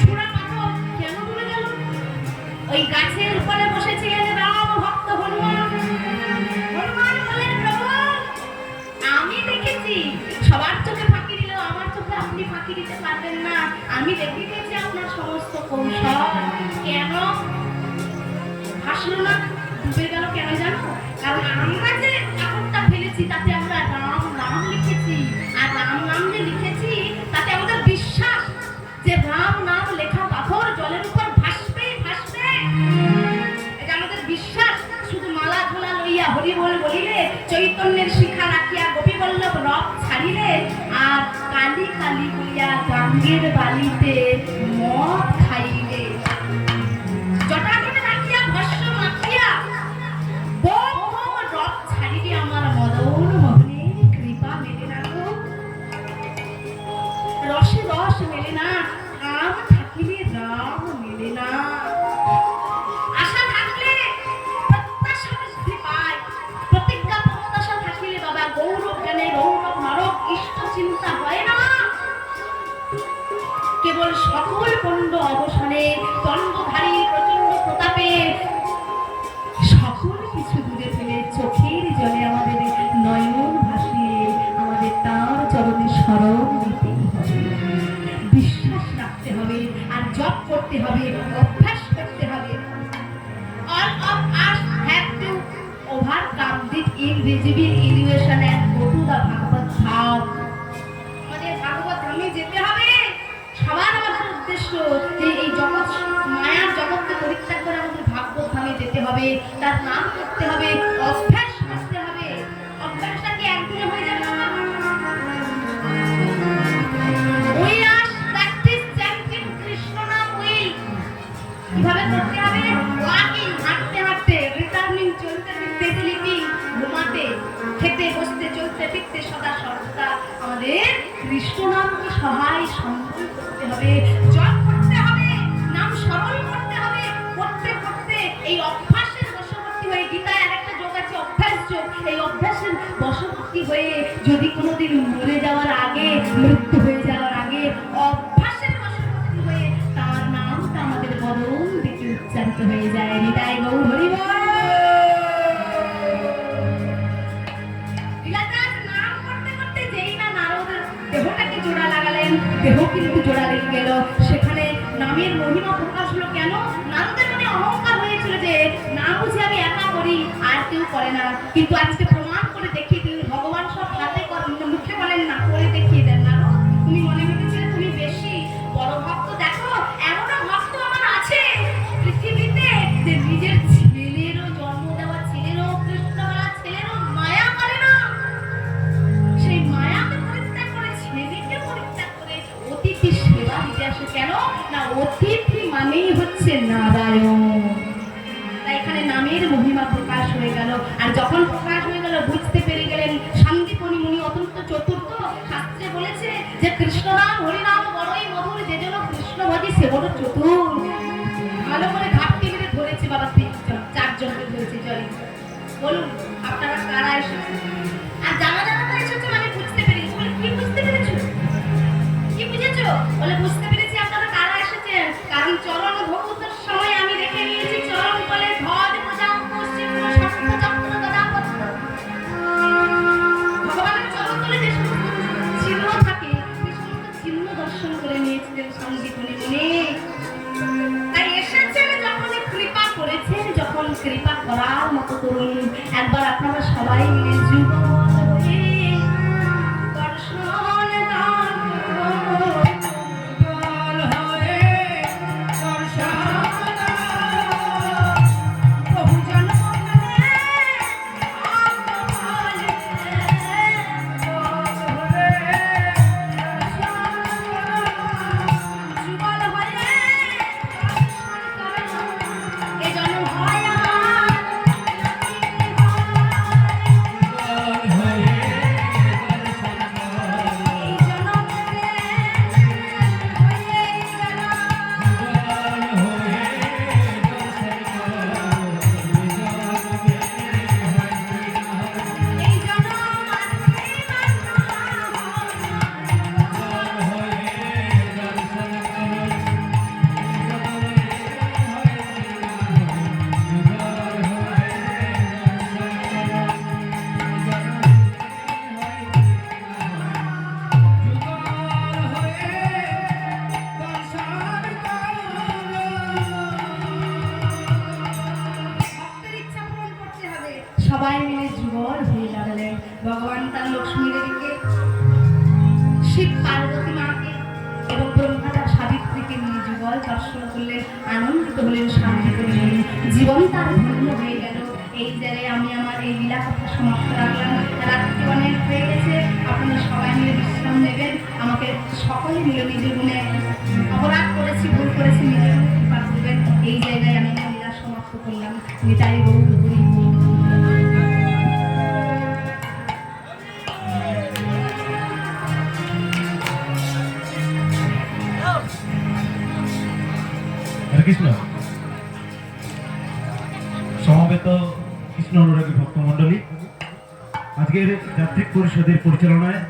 ছোড়া পাথর কেন ডুবে গেল? ওই গাছের উপরে বসেছিলেন রাম ভক্ত হনুমান। হনুমান বলেন, প্রভু আমি দেখেছি, সবার চোখে ফাঁকি দিলেও আমার চোখে আপনি ফাঁকি দিতে পারবেন না। আমি দেখে গেছি আপনার সমস্ত কৌশল, কেন ভাসলো না, ডুবে গেল কেন জানো? কারণ আমরা যে পাথরটা ফেলেছি তাতে আমরা রাম নাম লিখেছি, আর রাম নাম যে লিখেছি তাতে আমাদের বিশ্বাস যে রাম নাম লেখা পাথর জলের উপর ভাসবে ভাসবে, এটা আমাদের বিশ্বাস। শুধু মালা ঝোলা লইয়া হরি বল বলিলে, চৈতন্যের শিখা রাখিয়া গোপী বল্লভ রথ ছাড়িলে, আর কালি কালি বলিয়া গাঙ্গের বালিতে মদ খাইলে, জটাজটে রাখিয়া ভস্য মাখিয়া বোম বোম রথ ছাড়িলে, আমার মদন মোহনের কৃপা মেলে না গো, রসে রস মেলে না, কাম থাকিলে রাম মেলে না। আশা থাকলে প্রত্যাশা বৃদ্ধি পায়, প্রতিজ্ঞা প্রত্যাশা থাকিলে বাবা গৌরব জ্ঞানে রৌরব নরক ইষ্ট চিন্তা হয় না। কেবল সকল পণ্ড অবসানে দণ্ডধারী প্রচন্ড প্রতাপে সকল কিছু দূরে ফেলে চোখের জলে আমাদের নয়ন ভাসিয়ে আমাদের তার চরণে স্মরণ দিতেই হবে, বিশ্বাস রাখতে হবে, আর জপ করতে হবে, অভ্যাস করতে হবে। All of us have to overcome this invisible illusion and go to the Bhagavad Dham. আমাদের ভাগবত ধামে যেতে হবে। সবার আমাদের উদ্দেশ্য যে এই জগৎ, মায়ার জগৎকে পরিত্যাগ করে আমাদের ভাগবত ধামে যেতে হবে, তার নাম করতে হবে, অভ্যাস করতে হবে। অভ্যাসটা কি একদিনে হয়ে যাবে না? We are practice chanting Krishna নাম will। কিভাবে করতে হবে? ওয়াকিং, হাঁটতে হাঁটতে, রিটার্নিং, চলতে ফিরতে, স্লিপিং, ঘুমাতে, খেতে বসতে, চলতে ফিরতে, সদা সর্বদা আমাদের কৃষ্ণ নামকে সহায় সম্বল করতে হবে, জপ করতে হবে, নাম স্মরণ করতে হবে। করতে করতে এই অভ্যাসের বশবর্তী হয়ে, গীতায় আরেকটা যোগ আছে অভ্যাস যোগ, এই অভ্যাসের বশবর্তী হয়ে যদি কোনোদিন মরে যাওয়ার আগে, মৃত্যু হয়ে যাওয়ার আগে অভ্যাসের বশবর্তী হয়ে তার নামটা আমাদের বদন দিকে উচ্চারিত হয়ে যায়। নিতাই গৌর হরি বল। নাম করতে করতে যেই না নারদের দেহটাকে জোড়া লাগালেন, দেহ কিন্তু জোড়া লেগে গেল, সেখানে নামের মহিমা প্রকাশ হলো। কেন? নারদের মনে অহংকার হয়েছিল যে না বুঝে আমি একা করি, আর কেউ করে না, কিন্তু আজকে প্রমাণ করে দেখিয়ে দিলেন ভগবান। সব হাতে মুখে বলেন না, করে দেখিয়ে দেন। না তুমি মনে ভেবেছিলে তুমি বেশি বড় ভক্ত, দেখো এমনও ভক্ত আমার আছে পৃথিবীতে যে নিজের ছেলেরও জন্ম দেওয়া ছেলেরও, কৃষ্ণ বলা ছেলেরও মায়া করে না, সেই মায়াকে পরিত্যাগ করে, ছেলেকে পরিত্যাগ করে অতিথি সেবা দিতে আসে। কেন না? অতিথি মানেই হচ্ছে নারায়ণ। তাই এখানে নামের মহিমা প্রকাশ হয়ে গেল। আর যখন প্রকাশ হয়ে গেল, বুঝতে পেরে গেলেন শান্তিপনি মুনি অত্যন্ত চতুর্থ। শাস্ত্রে বলেছে যে কৃষ্ণ নাম হরিনাম বড়ই মধুর, যে জন্য কৃষ্ণ ভজি সে বড় চতুর। ভালো করে ঘাপটি মেরে ধরেছে বাবা, 4জনকে ধরেছে। জয় বলুন আপনারা কারা এসেছেন? আর যারা যারা এসেছেন আমি বুঝতে পেরেছি। বলে কি বুঝতে পেরেছো? কি বুঝেছো? বুঝেছো? বলে বুঝতে পেরেছি আপনারা কারা এসেছেন। কারণ চরণ ভৌতের সময় আমি দেখে নিয়েছি চরণ বলে ধ্বজ প্রজা পশ্চিম শক্ত চক্র গদা পদ্ম। ভগবানের চরণ তলে যে সমস্ত চিহ্ন থাকে সেই সমস্ত চিহ্ন দর্শন করে নিয়েছিলেন সঙ্গীতনে মনে। তাই এসেছেন যখন কৃপা করেছেন, যখন কৃপা করার মতো করুন। একবার আপনারা সবাই মিলে যুগল হয়ে দর্শন দান করুন। যুগল হয়ে দর্শন বহু জন্ম ধরে আমলে যুগল হয়ে দর্শন করুন। এ জন্ম হয় আমার এই জন্মে হয়ে গেল। এই জন্ম ভক্তের ইচ্ছা পূরণ করতে হবে। সবাই মিলে যুগল হয়ে দাঁড়ালেন। ভগবান তার লক্ষ্মী দেবীকে, শিব পার্বতী মাকে এবং ব্রহ্মা তার সাবিত্রীকে নিয়ে যুগল দর্শন করলেন, আনন্দিত হলেন, শান্তি করলেন। জীবন তার ধন্য হয়ে গেল। এই জায়গায় আমি আমার এই লীলা কথা সমাপ্ত রাখলাম। রাত্রি অনেক হয়ে গেছে, আপনারা সবাই মিলে বিশ্রাম নেবেন। আমাকে সকলে মিলে নিজের মনে অপরাধ করেছি, ভুল করেছি, নিজের মনে কৃপা করবেন। এই জায়গায় আমি আমার লীলা সমাপ্ত করলাম। নিতাই গৌর হরি বল। হরে কৃষ্ণ। সমবেত কৃষ্ণ অনুরাগী ভক্তমণ্ডলী, আজকের যাত্রিক পরিষদের পরিচালনায়